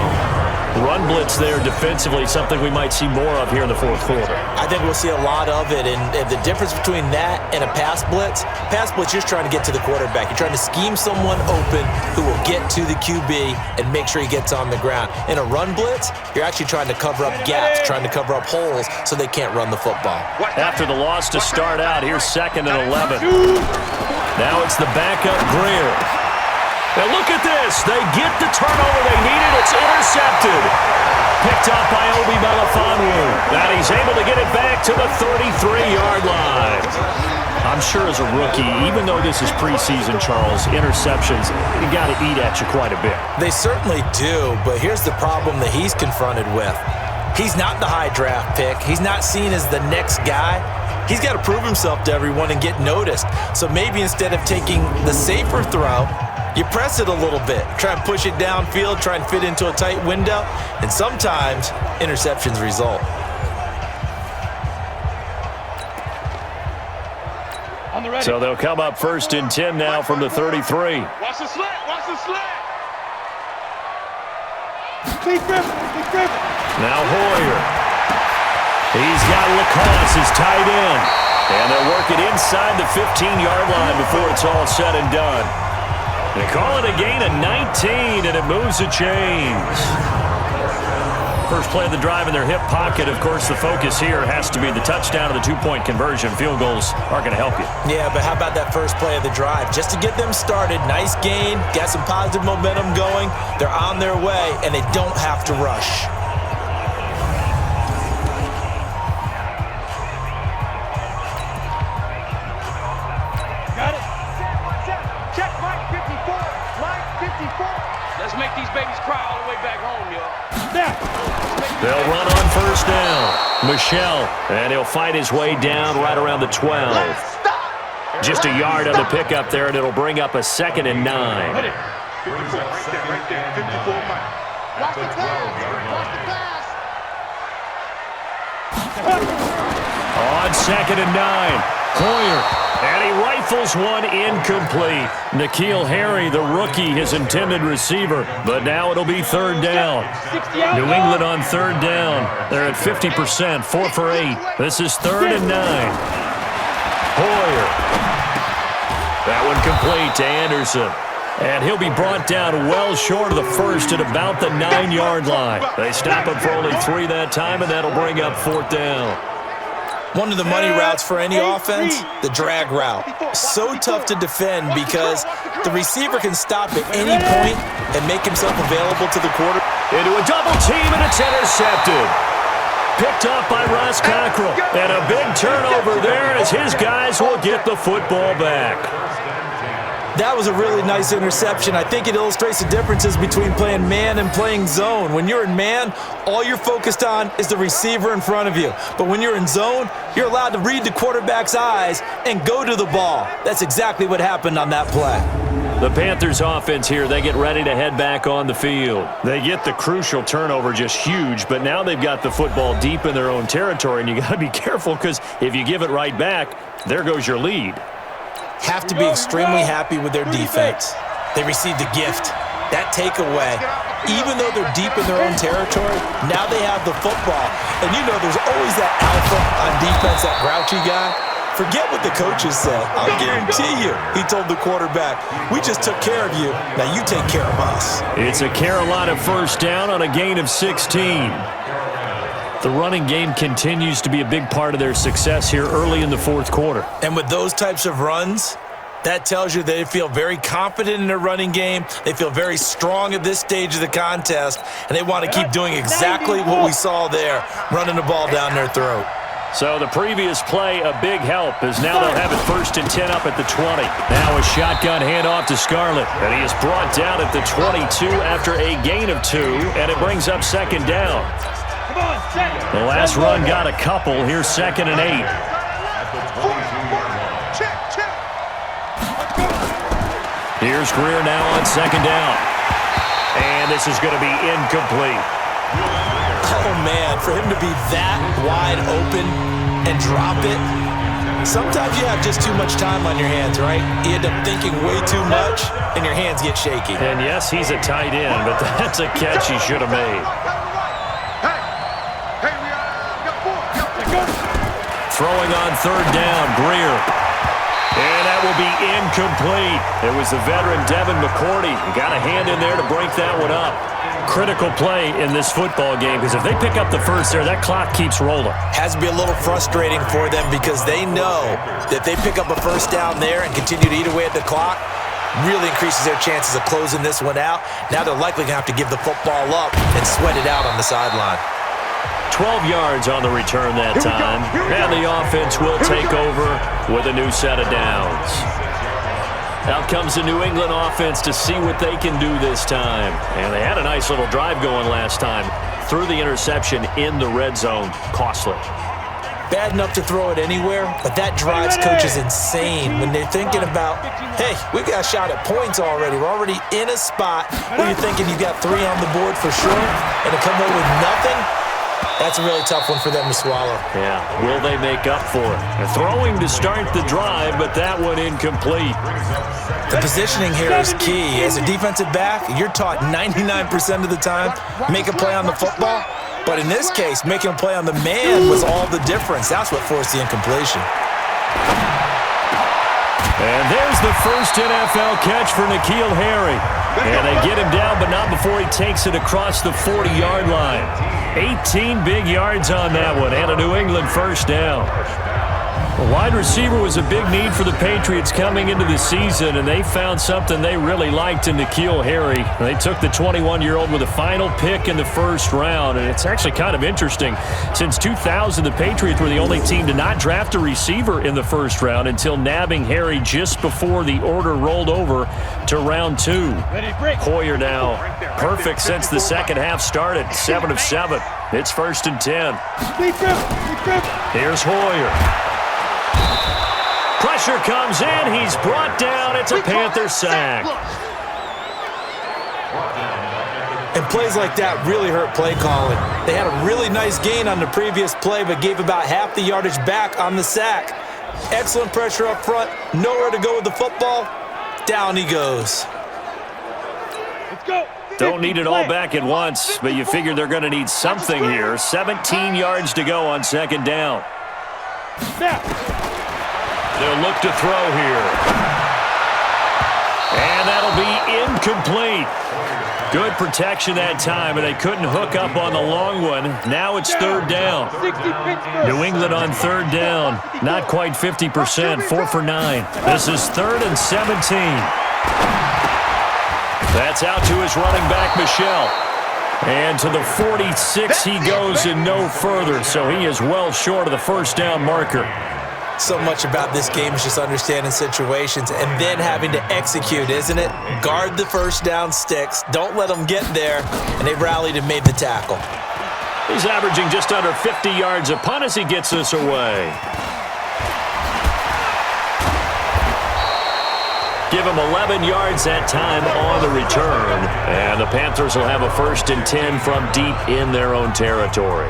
Run blitz there defensively, something we might see more of here in the fourth quarter. I think we'll see a lot of it, and the difference between that and a pass blitz, you're trying to get to the quarterback. You're trying to scheme someone open who will get to the QB and make sure he gets on the ground. In a run blitz, you're actually trying to cover up gaps, trying to cover up holes so they can't run the football. After the loss to start out, here's 2nd and 11. Now it's the backup Greer. And look at this. They get the turnover they needed. It's intercepted. Picked up by Obi Melifonwu. And he's able to get it back to the 33-yard line. I'm sure as a rookie, even though this is preseason, Charles, interceptions, you got to eat at you quite a bit. They certainly do, but here's the problem that he's confronted with. He's not the high draft pick. He's not seen as the next guy. He's got to prove himself to everyone and get noticed. So maybe instead of taking the safer throw, you press it a little bit. Try and push it downfield, try and fit into a tight window, and sometimes interceptions result. So they'll come up 1st and 10 now from the 33. Watch the slant. Watch the slant. Now Hoyer. He's got Lacoste as tight end. And they'll work it inside the 15-yard line before it's all said and done. They call it a gain of 19, and it moves the chains. First play of the drive in their hip pocket. Of course, the focus here has to be the touchdown and the 2-point conversion. Field goals aren't going to help you. Yeah, but how about that first play of the drive? Just to get them started, nice gain, got some positive momentum going. They're on their way, and they don't have to rush. Let's make these babies cry all the way back home, yo. They'll run on 1st down. Michelle, and he'll fight his way down right around the 12. Just a yard on the pickup there, and it'll bring up a 2nd and 9. Right there. 54 miles. Watch the pass. On 2nd and 9, Hoyer. And he rifles one incomplete. N'Keal Harry, the rookie, his intended receiver. But now it'll be 3rd down. New England on 3rd down. They're at 50%, 4 for 8. This is 3rd and 9. Hoyer. That one complete to Anderson. And he'll be brought down well short of the first at about the 9-yard line. They stop him for only 3 that time, and that'll bring up 4th down. One of the money routes for any offense, the drag route. So tough to defend because the receiver can stop at any point and make himself available to the quarter. Into a double team, and it's intercepted. Picked up by Ross Cockrell. And a big turnover there as his guys will get the football back. That was a really nice interception. I think it illustrates the differences between playing man and playing zone. When you're in man, all you're focused on is the receiver in front of you. But when you're in zone, you're allowed to read the quarterback's eyes and go to the ball. That's exactly what happened on that play. The Panthers offense here, they get ready to head back on the field. They get the crucial turnover, just huge, but now they've got the football deep in their own territory, and you got to be careful because if you give it right back, there goes your lead. Have to be extremely happy with their defense. They received a gift. That takeaway Even though they're deep in their own territory, now they have the football. And you know there's always that alpha on defense, that grouchy guy. Forget what the coaches said. I'll guarantee you, he told the quarterback, we just took care of you. Now you take care of us. It's a Carolina first down on a gain of 16. The running game continues to be a big part of their success here early in the fourth quarter. And with those types of runs, that tells you they feel very confident in their running game. They feel very strong at this stage of the contest, and they want to keep doing exactly what we saw there, running the ball down their throat. So the previous play, a big help, as now they'll have it 1st and 10 up at the 20. Now a shotgun handoff to Scarlett, and he is brought down at the 22 after a gain of 2, and it brings up 2nd down. The last run got a couple. Here's 2nd and 8. Here's Greer now on 2nd down. And this is going to be incomplete. Oh, man, for him to be that wide open and drop it, sometimes you have just too much time on your hands, right? You end up thinking way too much, and your hands get shaky. And, yes, he's a tight end, but that's a catch he should have made. Throwing on 3rd down, Greer. And that will be incomplete. It was the veteran Devin McCourty. He got a hand in there to break that one up. Critical play in this football game, because if they pick up the first there, that clock keeps rolling. Has to be a little frustrating for them because they know that they pick up a first down there and continue to eat away at the clock, really increases their chances of closing this one out. Now they're likely going to have to give the football up and sweat it out on the sideline. 12 yards on the return that time, and the offense will take over with a new set of downs. Out comes the New England offense to see what they can do this time. And they had a nice little drive going last time. Threw the interception in the red zone. Costly. Bad enough to throw it anywhere, but that drives coaches insane when they're thinking about, hey, we've got a shot at points already. We're already in a spot where you're thinking you got 3 on the board for sure, and to come away with nothing, that's a really tough one for them to swallow. Yeah, will they make up for it? They're throwing to start the drive, but that one incomplete. The positioning here is key. As a defensive back, you're taught 99% of the time, make a play on the football. But in this case, making a play on the man was all the difference. That's what forced the incompletion. And there's the first NFL catch for N'Keal Harry. And they get him down, but not before he takes it across the 40-yard line. 18 big yards on that one, and a New England first down. A wide receiver was a big need for the Patriots coming into the season, and they found something they really liked in N'Keal Harry. They took the 21-year-old with a final pick in the first round, and it's actually kind of interesting. Since 2000, the Patriots were the only team to not draft a receiver in the first round until nabbing Harry just before the order rolled over to round 2. Hoyer now perfect since the second half started, 7 of 7. It's 1st and 10. Here's Hoyer. Pressure comes in. He's brought down. It's a Panther sack. And plays like that really hurt play calling. They had a really nice gain on the previous play, but gave about half the yardage back on the sack. Excellent pressure up front. Nowhere to go with the football. Down he goes. Let's go. Don't need it all back at once, but you figure they're going to need something here. 17 yards to go on 2nd down. They'll look to throw here. And that'll be incomplete. Good protection that time, and they couldn't hook up on the long one. Now it's 3rd down. New England on 3rd down. Not quite 50%, 4 for 9. This is 3rd and 17. That's out to his running back, Michel. And to the 46 he goes and no further, so he is well short of the first down marker. So much about this game is just understanding situations and then having to execute, isn't it? Guard the first down sticks. Don't let them get there. And they rallied and made the tackle. He's averaging just under 50 yards a punt as he gets this away. Give him 11 yards that time on the return. And the Panthers will have a 1st and 10 from deep in their own territory.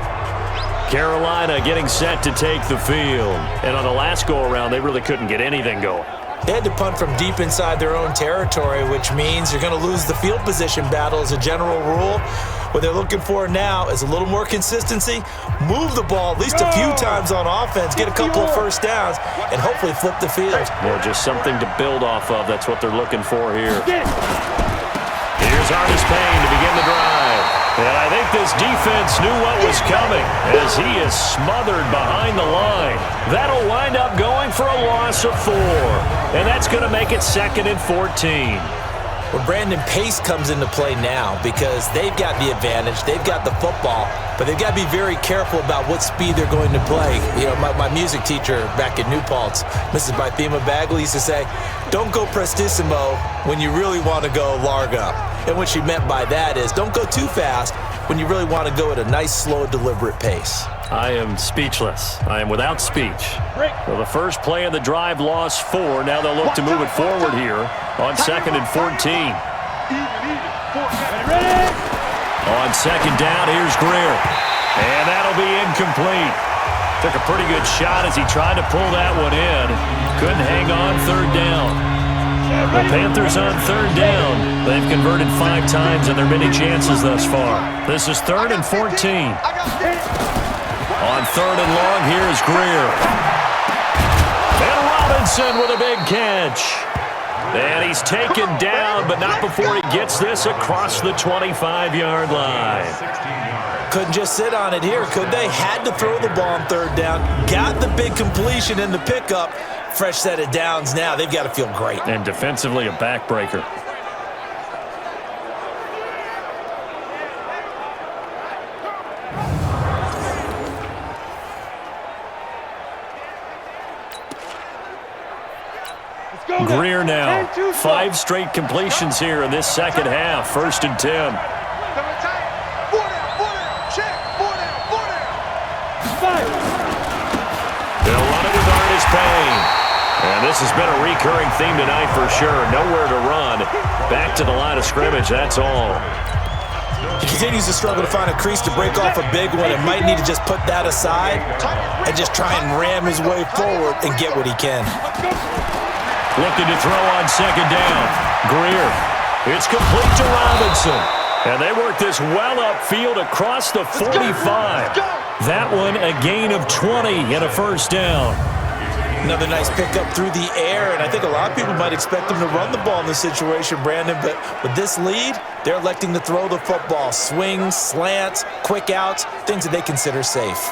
Carolina getting set to take the field. And on the last go-around, they really couldn't get anything going. They had to punt from deep inside their own territory, which means you're going to lose the field position battle as a general rule. What they're looking for now is a little more consistency, move the ball at least a few times on offense, get a couple of first downs, and hopefully flip the field. Yeah, just something to build off of. That's what they're looking for here. Here's Artis Payne to begin the drive. And I think this defense knew what was coming as he is smothered behind the line. That'll wind up going for a loss of 4. And that's going to make it 2nd and 14. Well, Brandon, pace comes into play now because they've got the advantage. They've got the football, but they've got to be very careful about what speed they're going to play. You know, my music teacher back in New Paltz, Mrs. Bythema Bagley, used to say, don't go prestissimo when you really want to go largo. And what she meant by that is don't go too fast when you really want to go at a nice, slow, deliberate pace. I am speechless. I am without speech. Well, the first play of the drive lost 4. Now they'll look to move it forward here on 2nd and 14. On 2nd down, here's Greer. And that'll be incomplete. Took a pretty good shot as he tried to pull that one in. Couldn't hang on 3rd down. The Panthers on 3rd down. They've converted 5 times in their many chances thus far. This is 3rd and 14. On 3rd and long, here's Greer. And Robinson with a big catch. And he's taken down, but not before he gets this across the 25-yard line. Couldn't just sit on it here, could they? Had to throw the ball on 3rd down. Got the big completion in the pickup. Fresh set of downs now. They've got to feel great. And defensively, a backbreaker. Greer now. 5 straight completions here in this second half. 1st and 10. They'll run it with Artis Payne. And this has been a recurring theme tonight for sure. Nowhere to run. Back to the line of scrimmage, that's all. He continues to struggle to find a crease to break off a big one and might need to just put that aside and just try and ram his way forward and get what he can. Looking to throw on 2nd down. Greer. It's complete to Robinson. And they work this well upfield across the 45. That one a gain of 20 and a 1st down. Another nice pickup through the air, and I think a lot of people might expect them to run the ball in this situation, Brandon, but with this lead, they're electing to throw the football. Swings, slants, quick outs, things that they consider safe.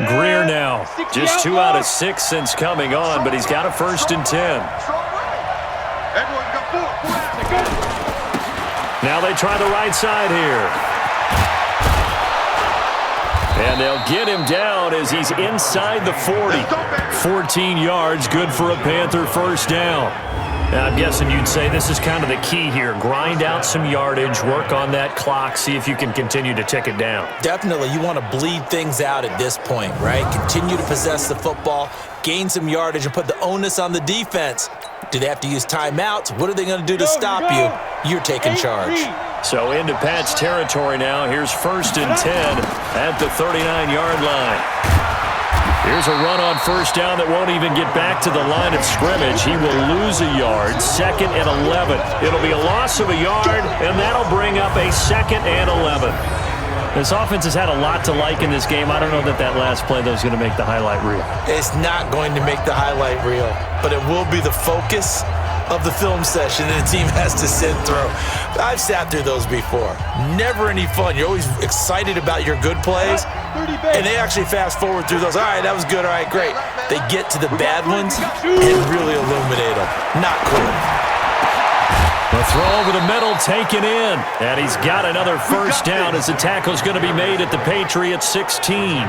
Greer now. Just 2 out of 6 since coming on, but he's got a 1st and 10. Now they try the right side here. And they'll get him down as he's inside the 40. 14 yards, good for a Panther 1st down. Now, I'm guessing you'd say this is kind of the key here. Grind out some yardage, work on that clock, see if you can continue to tick it down. Definitely. You want to bleed things out at this point, right? Continue to possess the football, gain some yardage, and put the onus on the defense. Do they have to use timeouts? What are they going to do to stop you? You're taking charge. So into Pat's territory now. Here's 1st and 10 at the 39-yard line. Here's a run on 1st down that won't even get back to the line of scrimmage. He will lose a yard. 2nd and 11. It'll be a loss of a yard, and that'll bring up a 2nd and 11. This offense has had a lot to like in this game. I don't know that last play, though, is going to make the highlight reel. It's not going to make the highlight reel, but it will be the focus of the film session that the team has to sit through. I've sat through those before. Never any fun. You're always excited about your good plays, and they actually fast forward through those. All right, that was good. All right, great. They get to the bad ones and really illuminate them. Not cool. The throw over the middle taken in, and he's got another 1st down as the tackle's going to be made at the Patriots 16.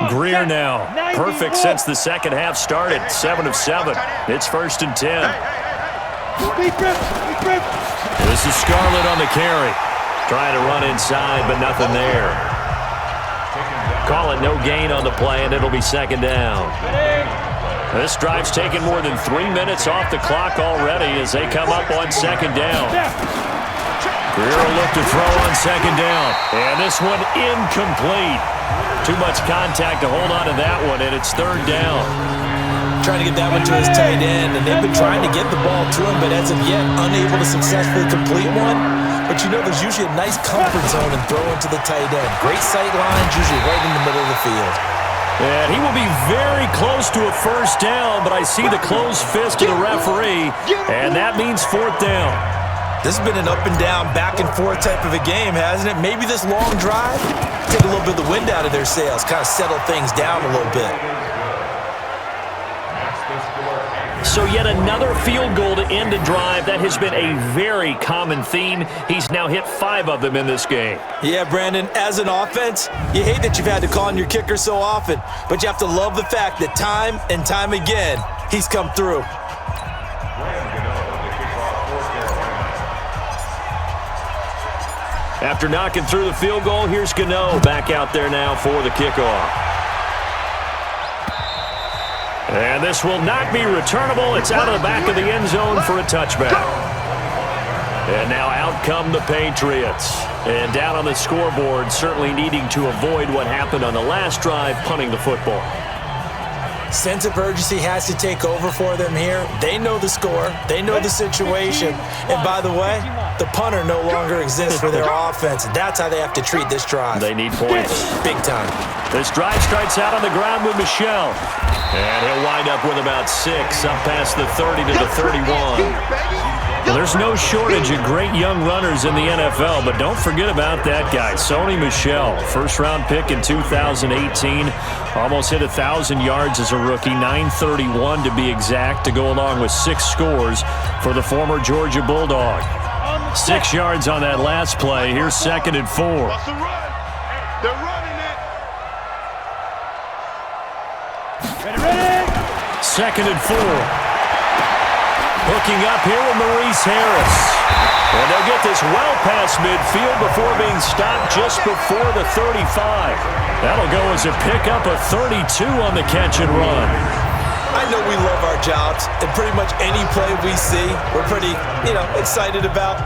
Greer now. Perfect since the second half started. 7 of 7. It's 1st and 10. This is Scarlett on the carry. Trying to run inside, but nothing there. Call it no gain on the play, and it'll be 2nd down. This drive's taken more than 3 minutes off the clock already as they come up on 2nd down. Greer will look to throw on 2nd down. And this one incomplete. Too much contact to hold on to that one, and it's 3rd down. Trying to get that one to his tight end, and they've been trying to get the ball to him, but as of yet, unable to successfully complete one. But you know there's usually a nice comfort zone in throwing to the tight end. Great sight lines, usually right in the middle of the field. And he will be very close to a 1st down, but I see the closed fist of the referee, and that means 4th down. This has been an up and down, back and forth type of a game, hasn't it? Maybe this long drive, take a little bit of the wind out of their sails, kind of settle things down a little bit. So yet another field goal to end a drive. That has been a very common theme. He's now hit 5 of them in this game. Yeah, Brandon, as an offense, you hate that you've had to call on your kicker so often, but you have to love the fact that time and time again, he's come through. After knocking through the field goal, here's Gano back out there now for the kickoff. And this will not be returnable. It's out of the back of the end zone for a touchback. And now out come the Patriots. And down on the scoreboard, certainly needing to avoid what happened on the last drive, punting the football. Sense of urgency has to take over for them here. They know the score. They know the situation. And by the way, the punter no longer exists for their offense. That's how they have to treat this drive. They need points. Big time. This drive starts out on the ground with Michel. And he'll wind up with about 6, up past the 30 to the 31. Well, there's no shortage of great young runners in the NFL, but don't forget about that guy, Sony Michel. First-round pick in 2018. Almost hit 1,000 yards as a rookie, 931 to be exact, to go along with 6 scores for the former Georgia Bulldog. 6 yards on that last play. Here's 2nd and 4. They're running it. 2nd and 4. Hooking up here with Maurice Harris. And they'll get this well past midfield before being stopped just before the 35. That'll go as a pickup of 32 on the catch and run. I know we love our jobs, and pretty much any play we see, we're pretty, excited about.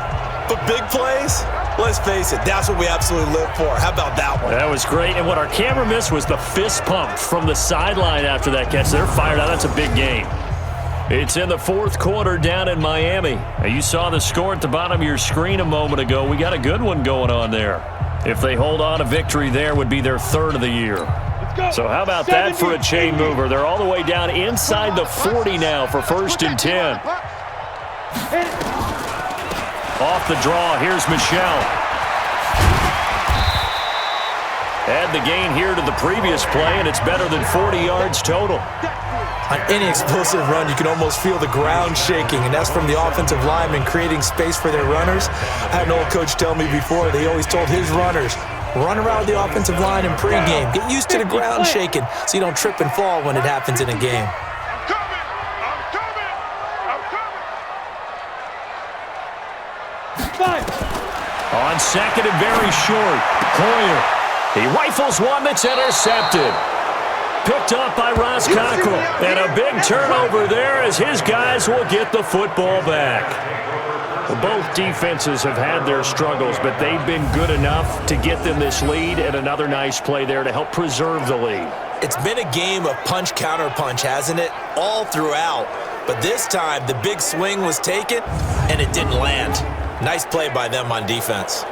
But big plays, let's face it, that's what we absolutely live for. How about that one? That was great, and what our camera missed was the fist pump from the sideline after that catch. They're fired out. That's a big game. It's in the 4th quarter down in Miami. Now, you saw the score at the bottom of your screen a moment ago. We got a good one going on there. If they hold on, a victory there would be their 3rd of the year. So how about that for a chain mover? They're all the way down inside the 40 now for 1st and 10. Off the draw, here's Michel. Add the gain here to the previous play, and it's better than 40 yards total. On any explosive run, you can almost feel the ground shaking, and that's from the offensive linemen creating space for their runners. I had an old coach tell me before, they always told his runners, run around the offensive line in pregame. Get used to the ground shaking so you don't trip and fall when it happens in a game. On 2nd and very short, Hoyer. He rifles one that's intercepted. Picked up by Ross Cockrell. And a big turnover there as his guys will get the football back. Well, both defenses have had their struggles, but they've been good enough to get them this lead, and another nice play there to help preserve the lead. It's been a game of punch-counter-punch, hasn't it? All throughout. But this time, the big swing was taken, and it didn't land. Nice play by them on defense.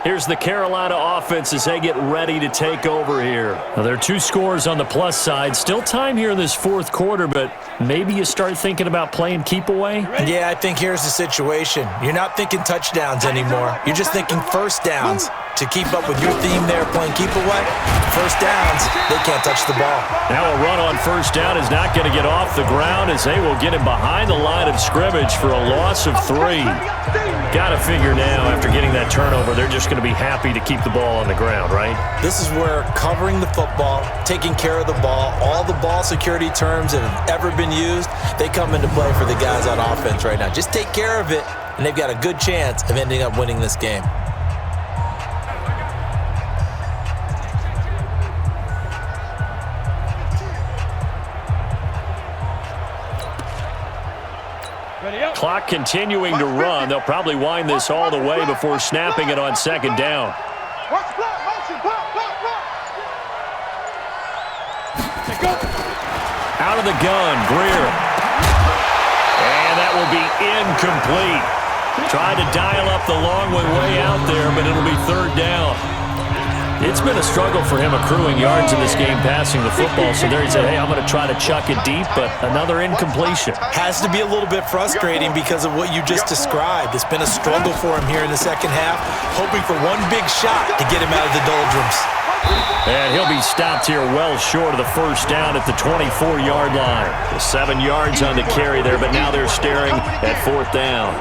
Here's the Carolina offense as they get ready to take over here. Now, there are 2 scores on the plus side. Still time here in this 4th quarter, but maybe you start thinking about playing keep away? Yeah, I think here's the situation. You're not thinking touchdowns anymore. You're just thinking first downs. to keep up with your theme there, playing keep away. First downs, they can't touch the ball. Now a run on first down is not going to get off the ground as they will get him behind the line of scrimmage for a loss of 3. Got to figure now, after getting that turnover, they're just going to be happy to keep the ball on the ground, right? This is where covering the football, taking care of the ball, all the ball security terms that have ever been used, they come into play for the guys on offense right now. Just take care of it, and they've got a good chance of ending up winning this game. Clock continuing to run. They'll probably wind this all the way before snapping it on second down. Out of the gun, Greer. And that will be incomplete. Tried to dial up the long one way out there, but it'll be third down. It's been a struggle for him accruing yards in this game passing the football, so there he said, hey, I'm going to try to chuck it deep, but another incompletion. Has to be a little bit frustrating because of what you just described. It's been a struggle for him here in the second half, hoping for one big shot to get him out of the doldrums. And he'll be stopped here well short of the first down at the 24-yard line. 7 yards on the carry there, but now they're staring at fourth down.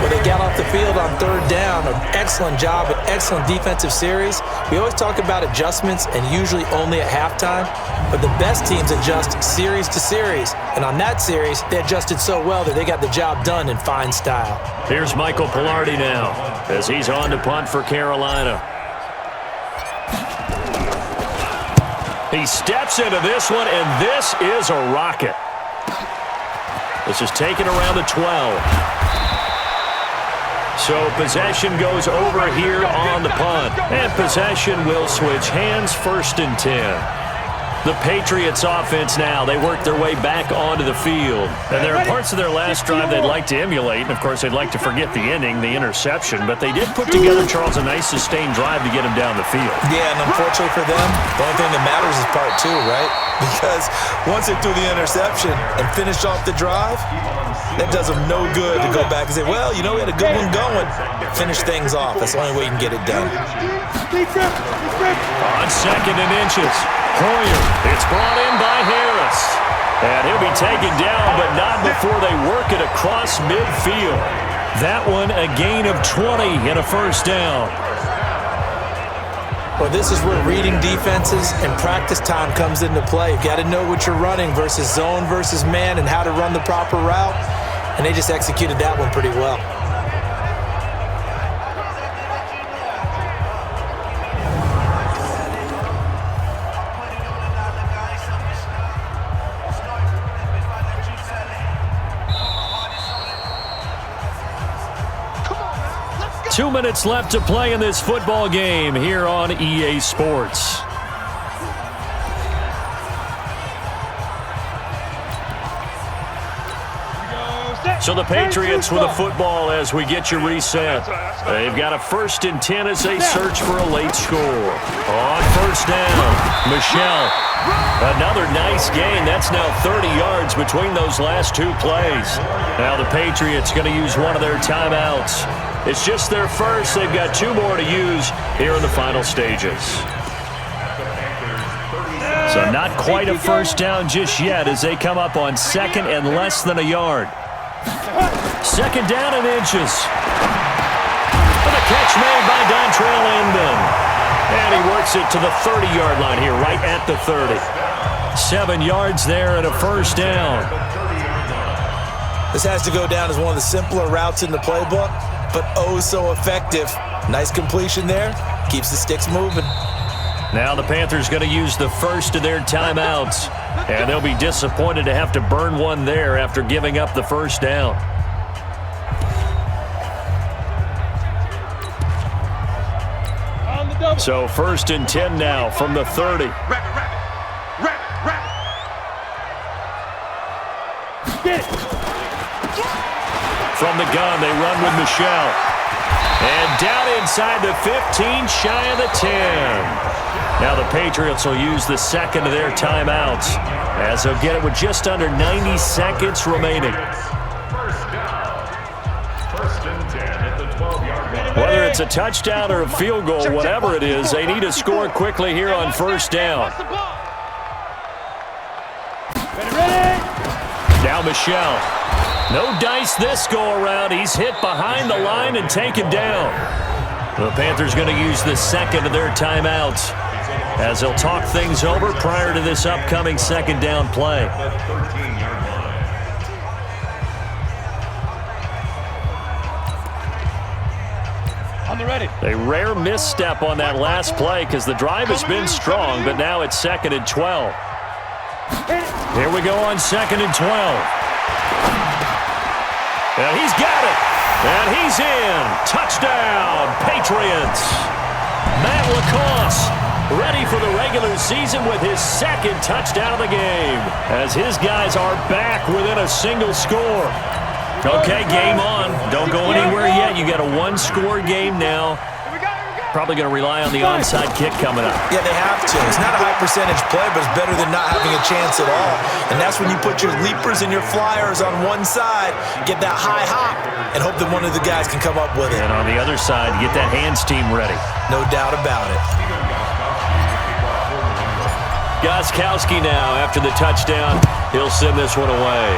Well, they got off the field on third down. An excellent job, an excellent defensive series. We always talk about adjustments and usually only at halftime, but the best teams adjust series to series. And on that series, they adjusted so well that they got the job done in fine style. Here's Michael Pilardi now as he's on to punt for Carolina. He steps into this one, and this is a rocket. This is taken around the 12. So possession goes over here on the punt. And possession will switch hands, 1st and 10. The Patriots offense now, they work their way back onto the field. And there are parts of their last drive they'd like to emulate. And, of course, they'd like to forget the ending, the interception. But they did put together, Charles, a nice sustained drive to get him down the field. Yeah, and unfortunately for them, the only thing that matters is part 2, right? Because once they threw the interception and finished off the drive, that does them no good to go back and say, well, you know, we had a good one going. Finish things off. That's the only way you can get it done. On 2nd and inches, Hoyer. It's brought in by Harris. And he'll be taken down, but not before they work it across midfield. That one a gain of 20 and a first down. Well, this is where reading defenses and practice time comes into play. You've got to know what you're running versus zone versus man and how to run the proper route. And they just executed that one pretty well. Two minutes left to play in this football game here on EA Sports. So the Patriots with a football as we get you reset. They've got a 1st and 10 as they search for a late score. On first down, Michelle. Another nice gain. That's now 30 yards between those last 2 plays. Now the Patriots going to use one of their timeouts. It's just their first. They've got 2 more to use here in the final stages. So not quite a first down just yet as they come up on 2nd and less than a yard. 2nd down and inches. With a catch made by Dontrell Inman. And he works it to the 30-yard line here, right at the 30. 7 yards there and a first down. This has to go down as one of the simpler routes in the playbook, but oh so effective. Nice completion there. Keeps the sticks moving. Now the Panthers going to use the first of their timeouts. And they'll be disappointed to have to burn one there after giving up the first down. So 1st and 10 now from the 30. From the gun, they run with Michelle. And down inside the 15, shy of the 10. Now the Patriots will use the 2nd of their timeouts as they'll get it with just under 90 seconds remaining. First and 10 at the 12-yard line. Whether it's a touchdown or a field goal, whatever it is, they need to score quickly here on first down. Now Michelle. No dice this go-around. He's hit behind the line and taken down. The Panthers going to use the second of their timeouts as they'll talk things over prior to this upcoming second down play. A rare misstep on that last play because the drive has been strong, but now it's 2nd and 12. Here we go on 2nd and 12. And he's got it. And he's in. Touchdown, Patriots. Matt LaCosse ready for the regular season with his 2nd touchdown of the game as his guys are back within a single score. Okay, game on. Don't go anywhere yet. You got a one-score game now. Probably going to rely on the onside kick coming up. Yeah, they have to. It's not a high-percentage play, but it's better than not having a chance at all. And that's when you put your leapers and your flyers on one side, get that high hop, and hope that one of the guys can come up with it. And on the other side, get that hands team ready. No doubt about it. Gostkowski now after the touchdown. He'll send this one away.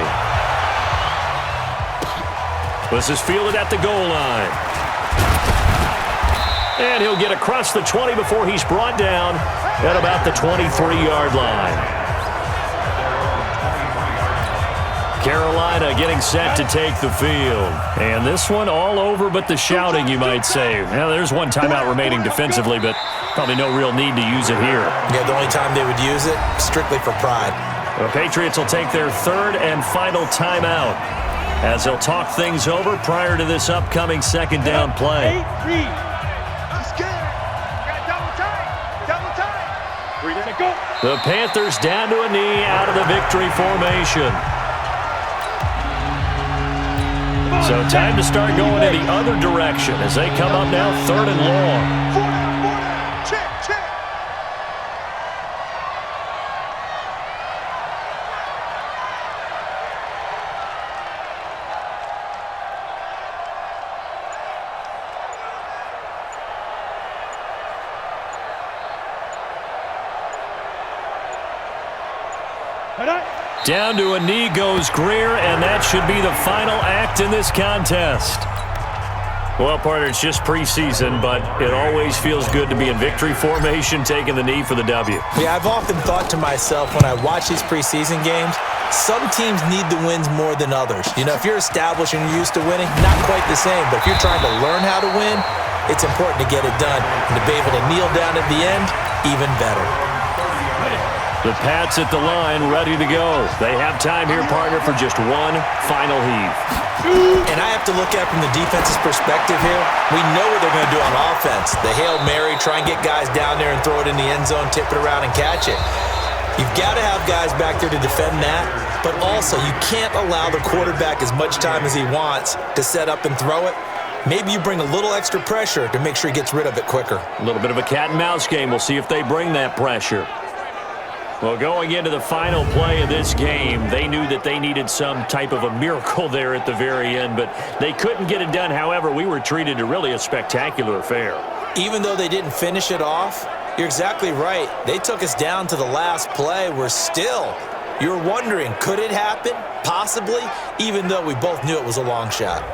This is fielded at the goal line. And he'll get across the 20 before he's brought down at about the 23-yard line. Carolina getting set to take the field. And this one all over but the shouting, you might say. Now, there's one timeout remaining defensively, but probably no real need to use it here. Yeah, the only time they would use it, strictly for pride. The Patriots will take their 3rd and final timeout as they'll talk things over prior to this upcoming second down play. The Panthers down to a knee out of the victory formation. So time to start going in the other direction as they come up now 3rd and long. Down to a knee goes Greer, and that should be the final act in this contest. Well, partner, it's just preseason, but it always feels good to be in victory formation, taking the knee for the W. Yeah, I've often thought to myself when I watch these preseason games, some teams need the wins more than others. You know, if you're established and you're used to winning, not quite the same, but if you're trying to learn how to win, it's important to get it done. And to be able to kneel down at the end, even better. The Pats at the line, ready to go. They have time here, partner, for just one final heave. And I have to look at it from the defense's perspective here. We know what they're going to do on offense. The Hail Mary, try and get guys down there and throw it in the end zone, tip it around and catch it. You've got to have guys back there to defend that, but also you can't allow the quarterback as much time as he wants to set up and throw it. Maybe you bring a little extra pressure to make sure he gets rid of it quicker. A little bit of a cat and mouse game. We'll see if they bring that pressure. Well, going into the final play of this game, they knew that they needed some type of a miracle there at the very end, but they couldn't get it done. However, we were treated to really a spectacular affair. Even though they didn't finish it off, you're exactly right. They took us down to the last play. You're wondering, could it happen? Possibly, even though we both knew it was a long shot.